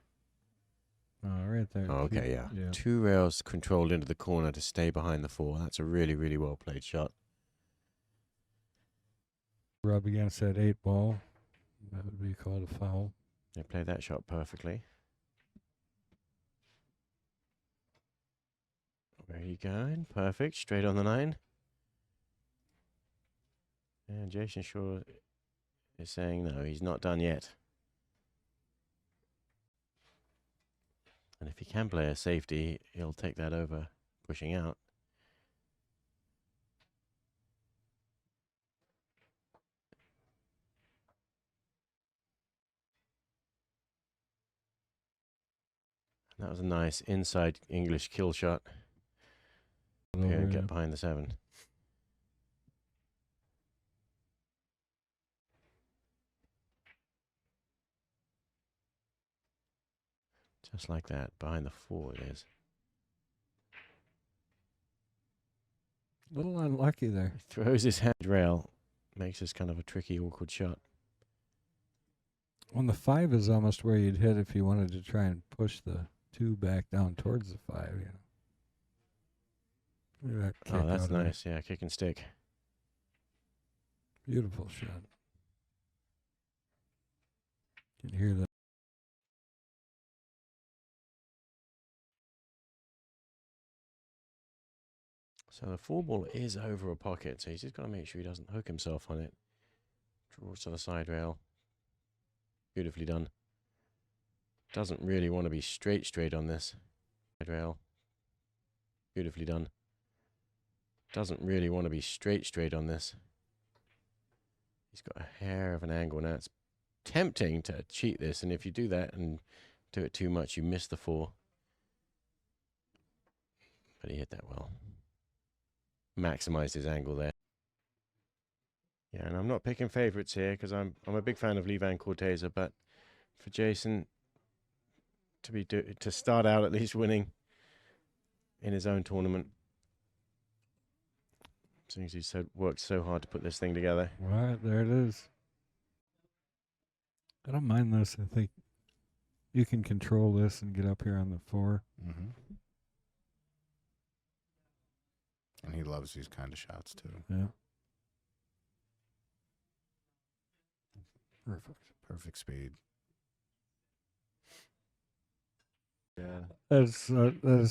Speaker 5: Oh, right there.
Speaker 1: Oh, okay, yeah. 2 rails controlled into the corner to stay behind the 4. That's a really well played shot.
Speaker 5: Rub against that 8 ball. That would be called a foul.
Speaker 1: They played that shot perfectly. Where are you going? Perfect. Straight on the 9. And Jason Shaw is saying no, he's not done yet. And if he can play a safety, he'll take that over pushing out. That was a nice inside English kill shot. Up here and get behind the 7. Just like that, behind the 4 it is.
Speaker 5: A little unlucky there.
Speaker 1: He throws his handrail, makes this kind of a tricky, awkward shot.
Speaker 5: On the 5 is almost where you'd hit if you wanted to try and push the 2 back down towards the 5. You know. Look at that kick
Speaker 1: Oh, that's
Speaker 5: out of there.
Speaker 1: nice. Yeah, kick and stick.
Speaker 5: Beautiful shot. You can hear that.
Speaker 1: So the 4 ball is over a pocket, so he's just got to make sure he doesn't hook himself on it. Draws to the side rail. Beautifully done. Doesn't really want to be straight on this side rail. Beautifully done. Doesn't really want to be straight on this. He's got a hair of an angle now. It's tempting to cheat this, and if you do that and do it too much, you miss the 4. But he hit that well. Maximized his angle there. Yeah, and I'm not picking favorites here because I'm a big fan of Lee Van Corteza, but for Jason to start out at least winning in his own tournament, since he's worked so hard to put this thing together.
Speaker 5: Right, there it is. I don't mind this. I think you can control this and get up here on the 4.
Speaker 2: Mm-hmm. And he loves these kind of shots, too.
Speaker 5: Yeah. Perfect.
Speaker 2: Perfect speed.
Speaker 1: Yeah.
Speaker 5: That is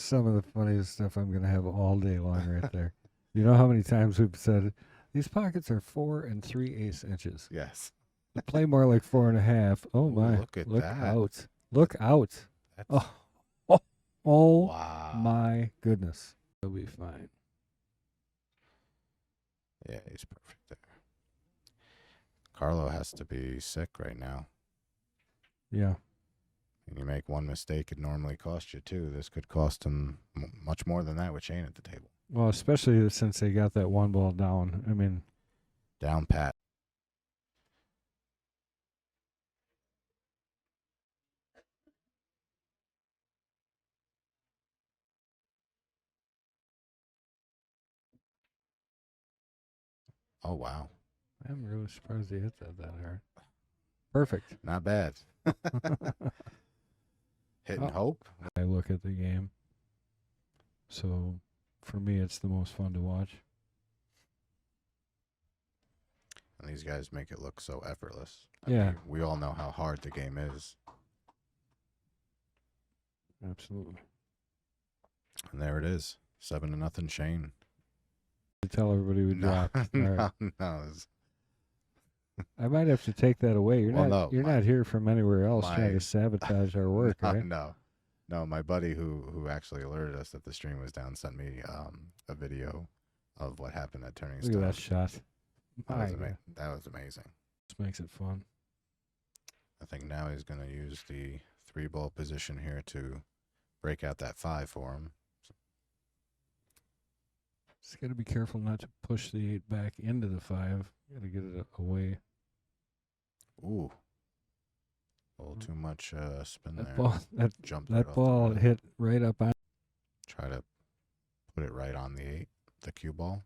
Speaker 5: some of the funniest stuff I'm going to have all day long right there. You know how many times we've said, these pockets are 4 3/8 inches.
Speaker 2: Yes.
Speaker 5: Play more like 4.5. Oh,
Speaker 2: Ooh,
Speaker 5: my.
Speaker 2: look at
Speaker 5: Look
Speaker 2: that.
Speaker 5: out. Look out.
Speaker 2: That's,
Speaker 5: Oh,
Speaker 2: wow.
Speaker 5: my goodness. It'll be fine.
Speaker 2: Yeah, he's perfect there. Carlo has to be sick right now.
Speaker 5: Yeah.
Speaker 2: And you make one mistake, it normally costs you 2. This could cost him much more than that with Shane at the table.
Speaker 5: Well, especially since they got that 1 ball down. I mean,
Speaker 2: Down pat. Oh, wow.
Speaker 5: I'm really surprised he hit that hard. Perfect.
Speaker 2: Not bad. Hit and hope.
Speaker 5: I look at the game. So, for me, it's the most fun to watch.
Speaker 2: And these guys make it look so effortless.
Speaker 5: Yeah.
Speaker 2: mean, we all know how hard the game is.
Speaker 5: Absolutely.
Speaker 2: And there it is. 7-0 Shane.
Speaker 5: Tell everybody we dropped. All right.
Speaker 2: No.
Speaker 5: I might have to take that away. You're
Speaker 2: Well,
Speaker 5: not.
Speaker 2: no,
Speaker 5: you're not here from anywhere else trying
Speaker 2: my-
Speaker 5: to sabotage our work, right?
Speaker 2: No. No, my buddy who actually alerted us that the stream was down sent me a video of what happened at Turning
Speaker 5: Look
Speaker 2: Stone.
Speaker 5: at that shot.
Speaker 2: That was,
Speaker 5: My
Speaker 2: that was amazing.
Speaker 5: This makes it fun.
Speaker 2: I think now he's going to use the 3-ball position here to break out that 5 for him.
Speaker 5: Just got to be careful not to push the 8 back into the 5. Got to get it away.
Speaker 2: Ooh. A little too much spin
Speaker 5: That
Speaker 2: there.
Speaker 5: ball,
Speaker 2: Jumped right
Speaker 5: that
Speaker 2: off the
Speaker 5: ball
Speaker 2: rim.
Speaker 5: hit right up on.
Speaker 2: Try to put it right on the 8, the cue ball.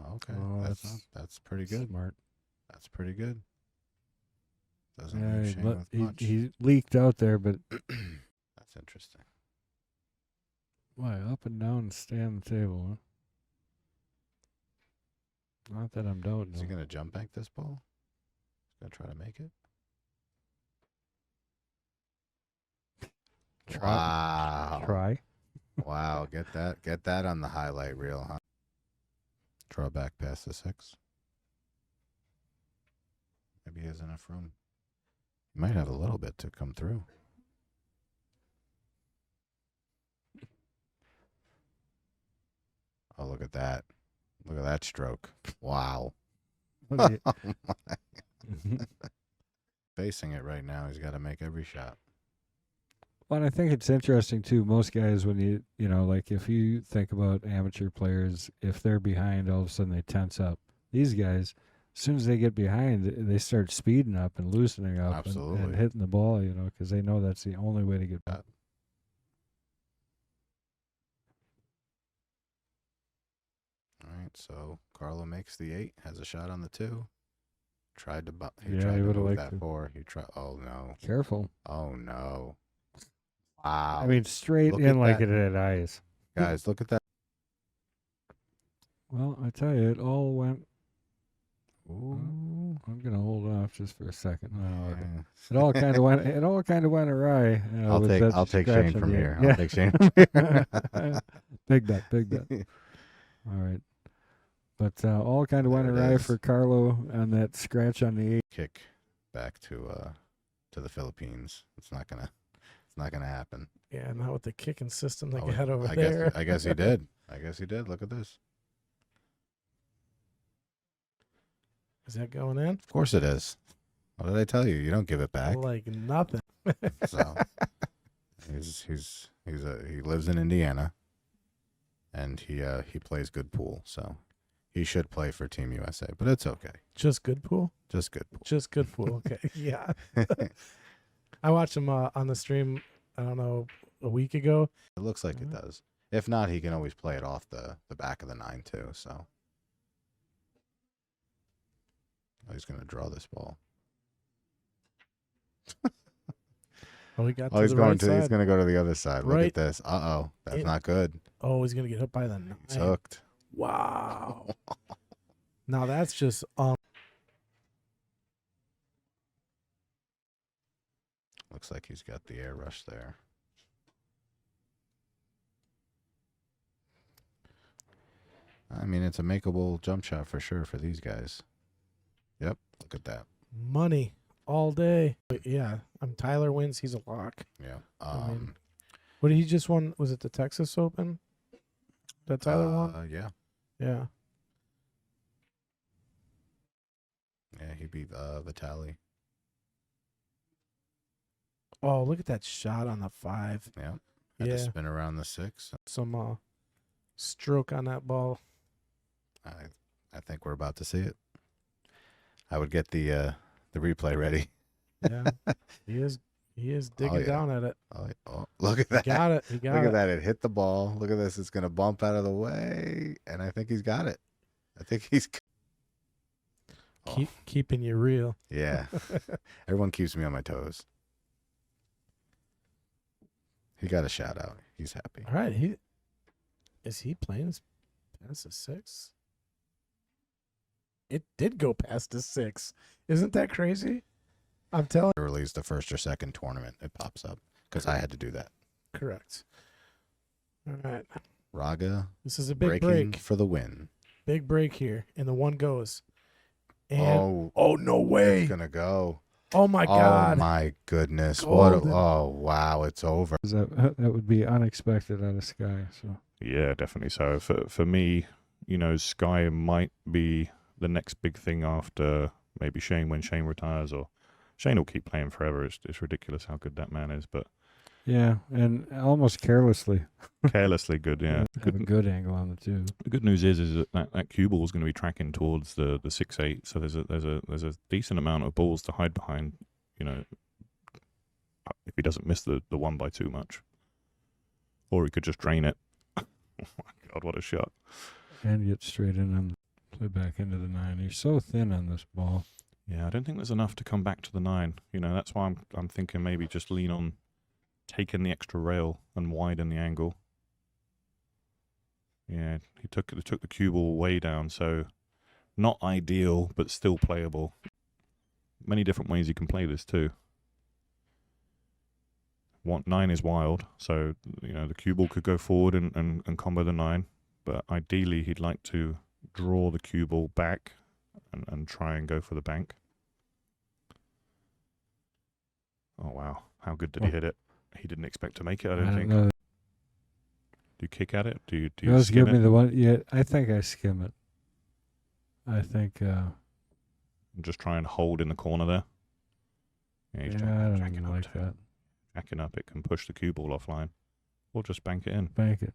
Speaker 2: Okay,
Speaker 5: Oh,
Speaker 2: that's pretty good.
Speaker 5: Smart.
Speaker 2: That's pretty good. Doesn't
Speaker 5: Yeah,
Speaker 2: leave Shane with much.
Speaker 5: he leaked out there, but
Speaker 2: That's interesting.
Speaker 5: why up and down and stay on the table, huh? Not that I'm doubting.
Speaker 2: Is he
Speaker 5: him.
Speaker 2: going to jump bank this ball? He's going to try to make it? Wow.
Speaker 5: Try.
Speaker 2: Wow, get that on the highlight reel, huh? Draw back past the 6. Maybe he has enough room. He might have a little bit to come through. Oh, look at that. Look at that stroke. Wow.
Speaker 5: What do you-
Speaker 2: Facing it right now, he's got to make every shot.
Speaker 5: Well, and I think it's interesting too. Most guys, when you know, like if you think about amateur players, if they're behind, all of a sudden they tense up. These guys, as soon as they get behind, they start speeding up and loosening up and
Speaker 2: Absolutely.
Speaker 5: hitting the ball, you know, because they know that's the only way to get back.
Speaker 2: All right, so Carlo makes the 8, has a shot on the 2. Tried to
Speaker 5: Yeah,
Speaker 2: tried
Speaker 5: he
Speaker 2: to
Speaker 5: would've
Speaker 2: move
Speaker 5: liked
Speaker 2: that
Speaker 5: to.
Speaker 2: 4. He tried. Oh no.
Speaker 5: Careful.
Speaker 2: Oh no. Wow.
Speaker 5: I mean, straight
Speaker 2: Look
Speaker 5: in
Speaker 2: at
Speaker 5: like
Speaker 2: that.
Speaker 5: it had eyes.
Speaker 2: Guys, look at that.
Speaker 5: Well, I tell you, it all went.
Speaker 2: Ooh.
Speaker 5: I'm gonna hold off just for a second. No,
Speaker 2: Yeah.
Speaker 5: it all kind of went. It all kind of went awry.
Speaker 2: I'll
Speaker 5: with
Speaker 2: take
Speaker 5: that
Speaker 2: Shane
Speaker 5: scratch on
Speaker 2: from
Speaker 5: the
Speaker 2: here.
Speaker 5: end.
Speaker 2: I'll take Shane from here.
Speaker 5: Big bet, big bet. All right, but all kind of went
Speaker 2: There it
Speaker 5: awry
Speaker 2: is.
Speaker 5: for Carlo on that scratch on the 8.
Speaker 2: Kick back to the Philippines. It's not gonna happen.
Speaker 7: Yeah, not with the kicking system they
Speaker 2: Oh,
Speaker 7: got over
Speaker 2: I
Speaker 7: there.
Speaker 2: guess I guess he did. I guess he did. Look at this.
Speaker 7: Is that going in?
Speaker 2: Of course it is. What did I tell you? You don't give it back.
Speaker 7: Like nothing.
Speaker 2: So he lives in Indiana, and he plays good pool. So he should play for Team USA, but it's okay.
Speaker 7: Just good pool?
Speaker 2: Just good pool.
Speaker 7: Just good pool. Okay. Yeah. I watched him on the stream, I don't know, a week ago.
Speaker 2: It looks like it does. If not, he can always play it off the back of the 9 too. So he's gonna draw this ball.
Speaker 7: Oh, he got
Speaker 2: Oh,
Speaker 7: to
Speaker 2: he's
Speaker 7: the
Speaker 2: going
Speaker 7: right
Speaker 2: to.
Speaker 7: side.
Speaker 2: He's gonna go to the other side. Look
Speaker 7: Right.
Speaker 2: at this. Oh, that's
Speaker 7: It-
Speaker 2: not good.
Speaker 7: Oh, he's going to get hit by the 9.
Speaker 2: It's hooked.
Speaker 7: Wow. Now that's just
Speaker 2: Looks like he's got the air rush there. I mean, it's a makeable jump shot for sure for these guys. Yep, look at that.
Speaker 7: money all day. But yeah, Tyler wins. He's a lock.
Speaker 2: Yeah.
Speaker 7: I mean, what did he just won? Was it the Texas Open that Tyler won?
Speaker 2: Yeah.
Speaker 7: Yeah.
Speaker 2: Yeah, he beat Vitali.
Speaker 7: Oh, look at that shot on the 5.
Speaker 2: Yeah. Had to
Speaker 7: Yeah.
Speaker 2: spin around the 6.
Speaker 7: Some stroke on that ball.
Speaker 2: I think we're about to see it. I would get the replay ready.
Speaker 7: Yeah. he is digging
Speaker 2: yeah.
Speaker 7: down at it.
Speaker 2: Oh, look at that.
Speaker 7: He got it. He got
Speaker 2: Look
Speaker 7: it.
Speaker 2: at that. It hit the ball. Look at this. It's going to bump out of the way. And I think he's got it. I think he's. Oh,
Speaker 7: Keeping you real.
Speaker 2: yeah. Everyone keeps me on my toes. He got a shout out. He's happy.
Speaker 7: All right. Is he playing past the 6? It did go past the 6. Isn't that crazy? I'm telling
Speaker 2: I released the first or second tournament. It pops up because I had to do that.
Speaker 7: you. Correct. All right.
Speaker 2: Raga
Speaker 7: This is a big
Speaker 2: breaking
Speaker 7: break.
Speaker 2: for the win.
Speaker 7: Big break here. And the 1 goes. And
Speaker 2: Oh,
Speaker 7: no way.
Speaker 2: it's going to go.
Speaker 7: Oh my God.
Speaker 2: Oh, my goodness.
Speaker 7: Golden.
Speaker 2: Oh, wow. It's over.
Speaker 5: That would be unexpected out of Sky. So
Speaker 4: Yeah, definitely so. For me, Sky might be the next big thing after maybe Shane when Shane retires, or Shane will keep playing forever. It's ridiculous how good that man is, but
Speaker 5: yeah, and almost carelessly
Speaker 4: carelessly good. Yeah.
Speaker 5: have a good angle on the 2.
Speaker 4: The good news is that cue ball is going to be tracking towards the 6-8, so there's a decent amount of balls to hide behind. If he doesn't miss the 1 by too much, or he could just drain it. Oh my God, what a shot!
Speaker 5: And get straight in and play back into the 9. You're so thin on this ball.
Speaker 4: Yeah, I don't think there's enough to come back to the 9. That's why I'm thinking maybe just lean on taking the extra rail and widen the angle. Yeah, he took the cue ball way down, so not ideal, but still playable. Many different ways you can play this too. 9 is wild, so the cue ball could go forward and combo the 9, but ideally he'd like to draw the cue ball back and try and go for the bank. Oh wow, how good did he hit it? He didn't expect to make it, I don't think.
Speaker 5: know.
Speaker 4: Do you kick at it? Do you
Speaker 5: You always
Speaker 4: skim
Speaker 5: give me
Speaker 4: it?
Speaker 5: the one. Yeah, I think I skim it. I think.
Speaker 4: And just try and hold in the corner there. Yeah, he's
Speaker 5: I
Speaker 4: jacking
Speaker 5: don't
Speaker 4: up
Speaker 5: like
Speaker 4: too.
Speaker 5: that.
Speaker 4: Jacking up, it can push the cue ball offline, or just bank it in.
Speaker 5: Bank it.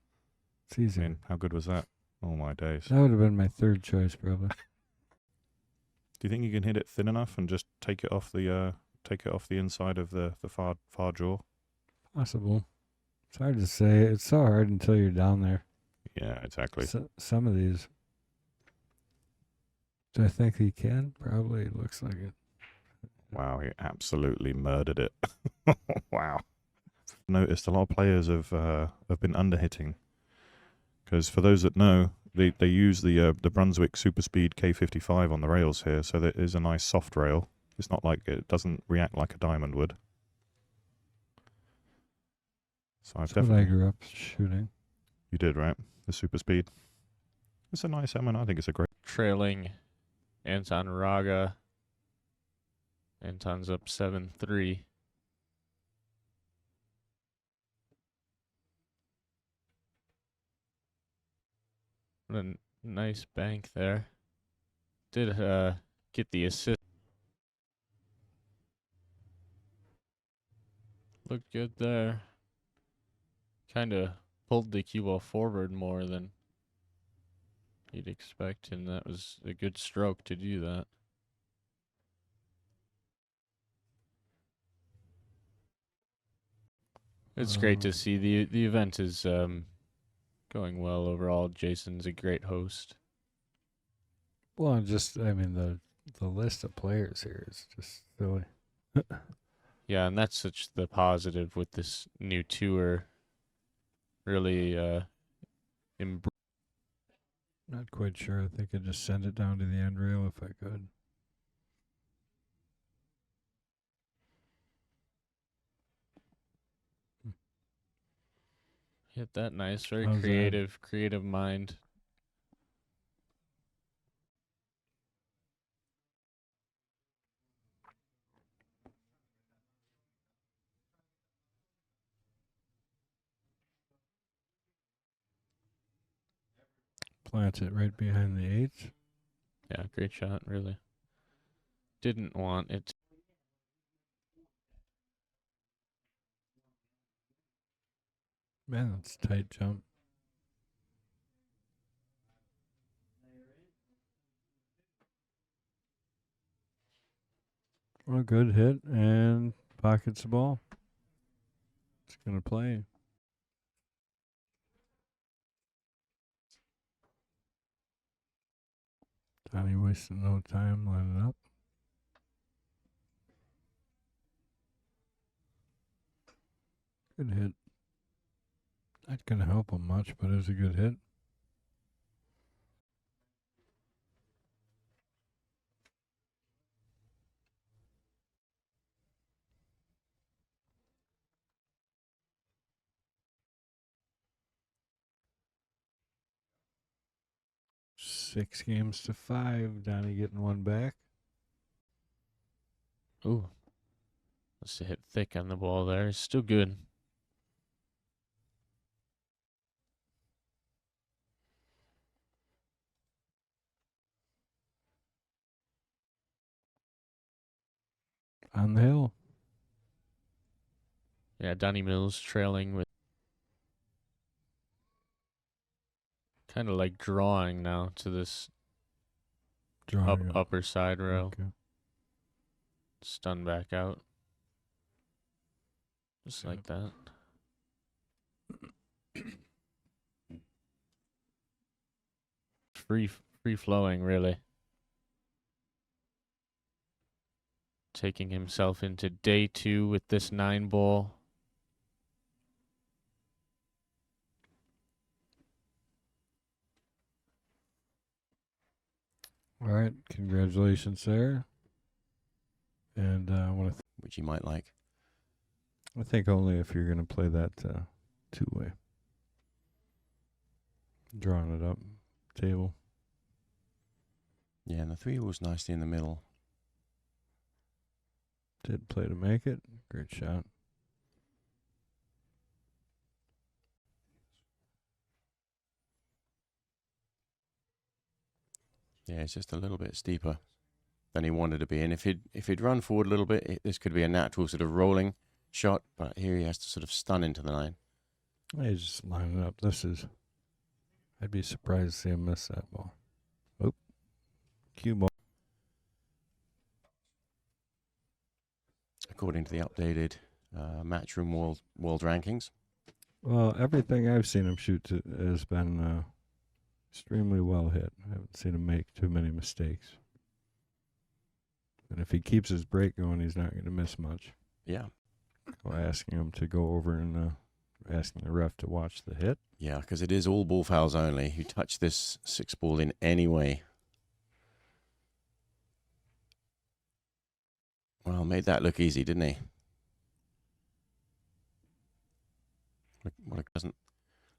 Speaker 5: It's
Speaker 4: I
Speaker 5: easy.
Speaker 4: mean, how good was that? Oh my days!
Speaker 5: That would have been my 3rd choice, probably.
Speaker 4: Do you think you can hit it thin enough and just take it off the inside of the far jaw?
Speaker 5: Possible. It's hard to say. It's so hard until you're down there.
Speaker 4: Yeah, exactly.
Speaker 5: Some of these. Do I think he can? Probably. It looks like it.
Speaker 4: Wow, he absolutely murdered it. Wow. Noticed a lot of players have been underhitting, because for those that know, they use the Brunswick Super Speed K55 on the rails here, so there is a nice soft rail. It's not like it doesn't react like a diamond would. So I've
Speaker 5: That's what I
Speaker 4: definitely.
Speaker 5: grew up shooting.
Speaker 4: You did, right? The Super Speed. It's a nice M, and I think it's a great.
Speaker 8: Trailing Anton Raga. Anton's up 7-3. What a nice bank there. Did get the assist. Looked good there. Kind of pulled the cue ball forward more than you'd expect, and that was a good stroke to do that. It's great to see the event is going well overall. Jason's a great host.
Speaker 5: Well, the list of players here is just silly.
Speaker 8: Yeah, and that's such the positive with this new tour. Really
Speaker 5: Not quite sure. I think I'd just send it down to the end rail if I could.
Speaker 8: hit that nice, very
Speaker 5: How's that?
Speaker 8: creative mind.
Speaker 5: Plant it right behind the 8.
Speaker 8: Yeah, great shot, really. Didn't want it.
Speaker 5: Man, that's a tight jump. Well, good hit and pockets the ball. It's going to play. Donnie wasting no time lining up. Good hit. Not going to help him much, but it was a good hit. Six games to 5. Donnie getting one back.
Speaker 8: Ooh. Must have hit thick on the ball there. It's still good.
Speaker 5: On the hill.
Speaker 8: Yeah, Donnie Mills trailing with kind of like drawing now to this
Speaker 5: Drawing up.
Speaker 8: upper side rail.
Speaker 5: Okay.
Speaker 8: Stun back out. Just like that. Free flowing, really. Taking himself into day 2 with this 9 ball.
Speaker 5: All right. Congratulations there. And I want to.
Speaker 1: Which you might like.
Speaker 5: I think only if you're going to play that two-way. Drawing it up. Table.
Speaker 1: Yeah, and the 3 was nicely in the middle.
Speaker 5: Did play to make it. Great shot.
Speaker 1: Yeah, it's just a little bit steeper than he wanted to be. And if he'd run forward a little bit, this could be a natural sort of rolling shot. But here he has to sort of stun into the 9.
Speaker 5: He's just lining up. I'd be surprised to see him miss that ball. Oh. Cue ball.
Speaker 1: according to the updated Matchroom World rankings.
Speaker 5: Well, everything I've seen him shoot has been extremely well hit. I haven't seen him make too many mistakes. And if he keeps his break going, he's not going to miss much.
Speaker 1: Yeah.
Speaker 5: Well, asking him to go over and asking the ref to watch the hit.
Speaker 1: Yeah, because it is all ball fouls only. You touch this 6 ball in any way. Well, made that look easy, didn't he? Well, it doesn't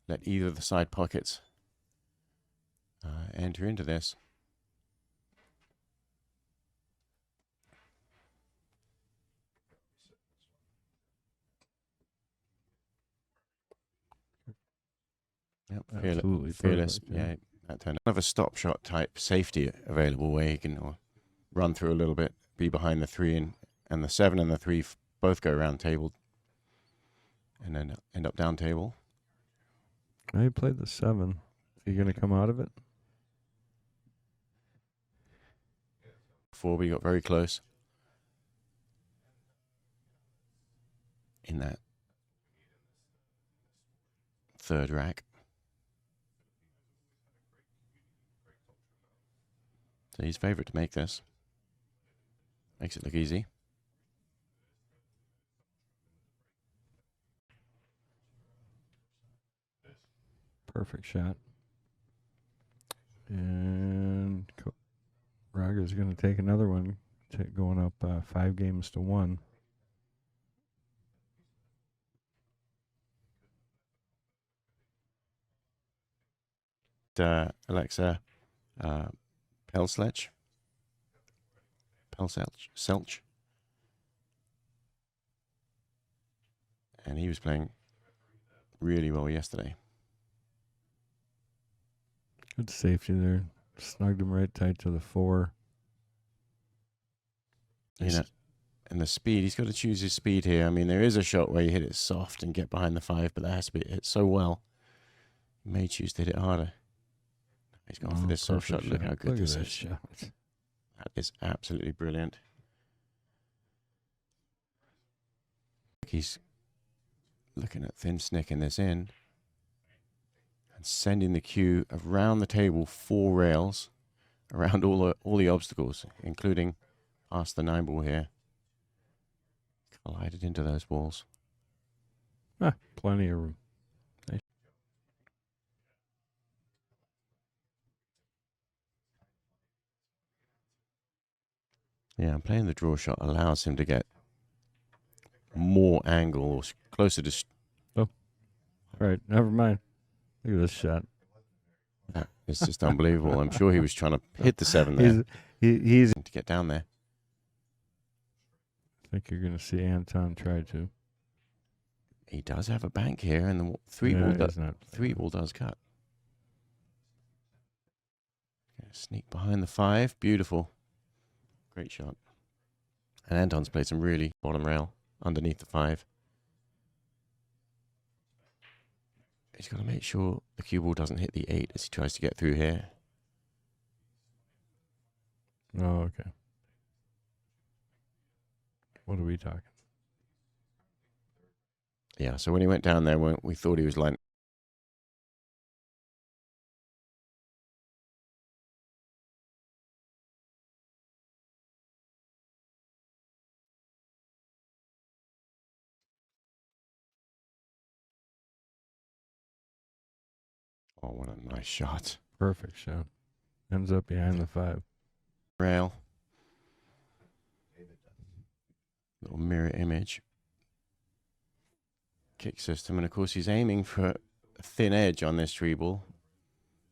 Speaker 1: let either of the side pockets enter into this. Yep,
Speaker 5: Absolutely
Speaker 1: fearless.
Speaker 5: perfect, yeah.
Speaker 1: Yeah, that turned out. Have a stop shot type safety available where you can run through a little bit, be behind the 3 and the 7 and the 3 both go around table and then end up down table.
Speaker 5: Now he played the 7. Is he going to come out of it?
Speaker 1: Before we got very close in that 3rd rack. So he's favourite to make this. Makes it look easy.
Speaker 5: Perfect shot. And Raga's going to take another one, going up 5 games to 1.
Speaker 1: Alexa Pelselch. And he was playing really well yesterday.
Speaker 5: Good safety there. Snugged him right tight to the 4.
Speaker 1: You know, and the speed, he's got to choose his speed here. I mean, there is a shot where you hit it soft and get behind the 5, but that has to be hit so well. You may choose to hit it harder. He's gone for this soft shot. Look how good this is.
Speaker 5: Shot.
Speaker 1: That is absolutely brilliant. He's looking at thin snicking this in and sending the cue around the table 4 rails around all the obstacles, including past the 9 ball here. Collided into those balls.
Speaker 5: Plenty of room.
Speaker 1: Yeah, playing the draw shot allows him to get more angle or closer to.
Speaker 5: All right, never mind. Look at this shot.
Speaker 1: It's just unbelievable. I'm sure he was trying to hit the 7 there.
Speaker 5: He's
Speaker 1: to get down there.
Speaker 5: I think you're going to see Anton try to.
Speaker 1: He does have a bank here, and the 3 ball does. 3 ball does cut. Sneak behind the 5. Beautiful. Great shot. And Anton's played some really bottom rail underneath the 5. He's got to make sure the cue ball doesn't hit the 8 as he tries to get through here.
Speaker 5: Oh, okay. What are we talking?
Speaker 1: Yeah, so when he went down there, we thought he was like. Oh, what a nice shot.
Speaker 5: Perfect shot. Ends up behind the 5.
Speaker 1: Rail. Little mirror image. Kick system. And of course, he's aiming for a thin edge on this 3 ball.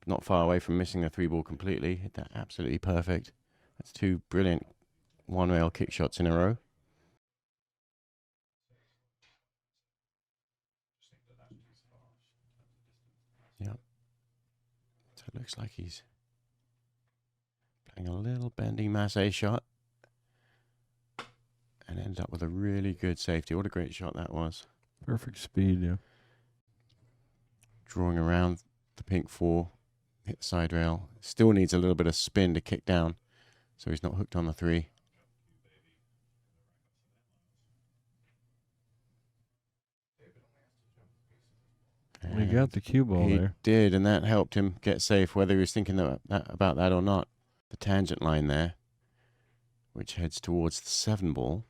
Speaker 1: Not far away from missing the 3 ball completely. Hit that absolutely perfect. That's 2 brilliant 1 rail kick shots in a row. Yep. So it looks like he's playing a little bending masse shot and ended up with a really good safety. What a great shot that was.
Speaker 5: Perfect speed, yeah.
Speaker 1: Drawing around the pink 4, hit the side rail. Still needs a little bit of spin to kick down, so he's not hooked on the 3.
Speaker 5: He got the cue ball
Speaker 1: He
Speaker 5: there.
Speaker 1: did, and that helped him get safe, whether he was thinking about that or not. The tangent line there, which heads towards the 7 ball.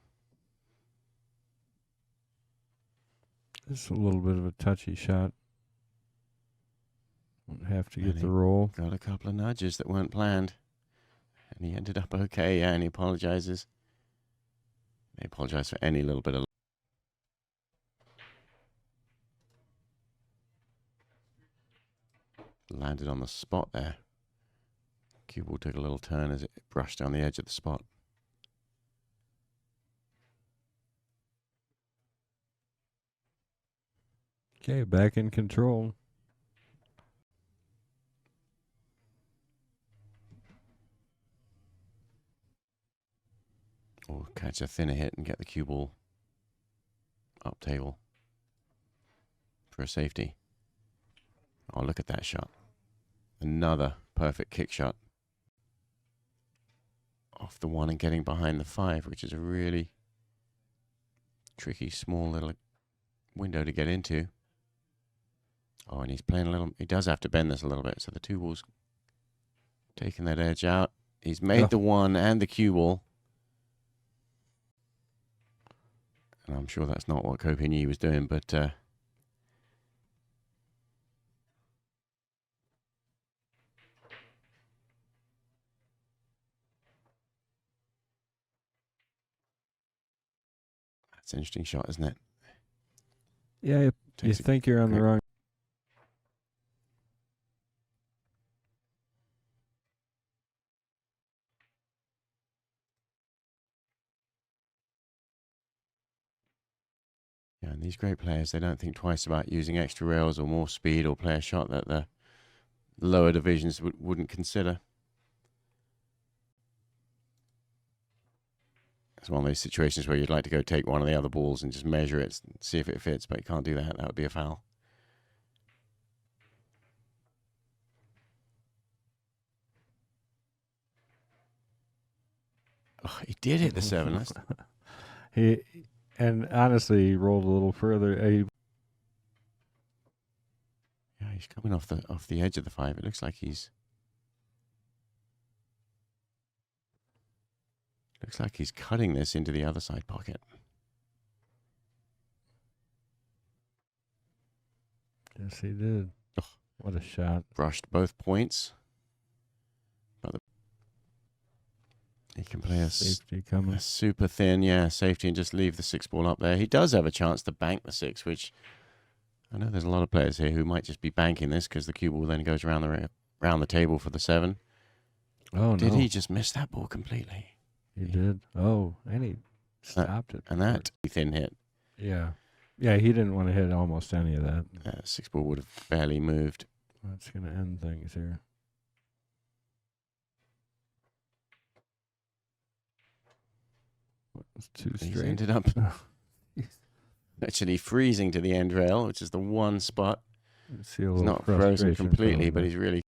Speaker 5: It's a little bit of a touchy shot. Won't have to get
Speaker 1: And
Speaker 5: the
Speaker 1: he
Speaker 5: roll.
Speaker 1: got a couple of nudges that weren't planned. And he ended up okay, yeah, and he apologizes. They apologize for any little bit of... Landed on the spot there. Cue ball took a little turn as it brushed on the edge of the spot.
Speaker 5: Okay, back in control.
Speaker 1: Or catch a thinner hit and get the cue ball up table for a safety. Oh, look at that shot. Another perfect kick shot. Off the 1 and getting behind the 5, which is a really tricky, small little window to get into. Oh, and he's playing a little... He does have to bend this a little bit, so the 2 balls taking that edge out. He's made the 1 and the cue ball. And I'm sure that's not what Kopi knew he was doing, but... That's an interesting shot, isn't it?
Speaker 5: Yeah, you
Speaker 1: Takes a
Speaker 5: think you're on the
Speaker 1: great-
Speaker 5: wrong.
Speaker 1: Yeah, and these great players, they don't think twice about using extra rails or more speed or play a shot that the lower divisions wouldn't consider. It's one of those situations where you'd like to go take one of the other balls and just measure it, see if it fits, but you can't do that. That would be a foul. Oh, he did hit the 7. That's...
Speaker 5: And honestly, he rolled a little further.
Speaker 1: Yeah, he's coming off the edge of the 5. It looks like he's cutting this into the other side pocket.
Speaker 5: Yes, he did.
Speaker 1: Oh.
Speaker 5: What a shot.
Speaker 1: Brushed both points. But he can play a
Speaker 5: Safety coming.
Speaker 1: super thin, safety, and just leave the 6 ball up there. He does have a chance to bank the 6, which I know there's a lot of players here who might just be banking this because the cue ball then goes around the table for the 7.
Speaker 5: Oh,
Speaker 1: Did
Speaker 5: no.
Speaker 1: he just miss that ball completely?
Speaker 5: He did. Oh, and he stopped it.
Speaker 1: And that thin hit.
Speaker 5: Yeah. Yeah, he didn't want to hit almost any of that.
Speaker 1: 6 ball would have barely moved.
Speaker 5: That's going to end things here. It's 2
Speaker 1: He's
Speaker 5: straight.
Speaker 1: ended up actually freezing to the end rail, which is the one spot.
Speaker 5: See a
Speaker 1: He's
Speaker 5: little
Speaker 1: not frozen
Speaker 5: frustration
Speaker 1: completely,
Speaker 5: from
Speaker 1: but
Speaker 5: him.
Speaker 1: he's really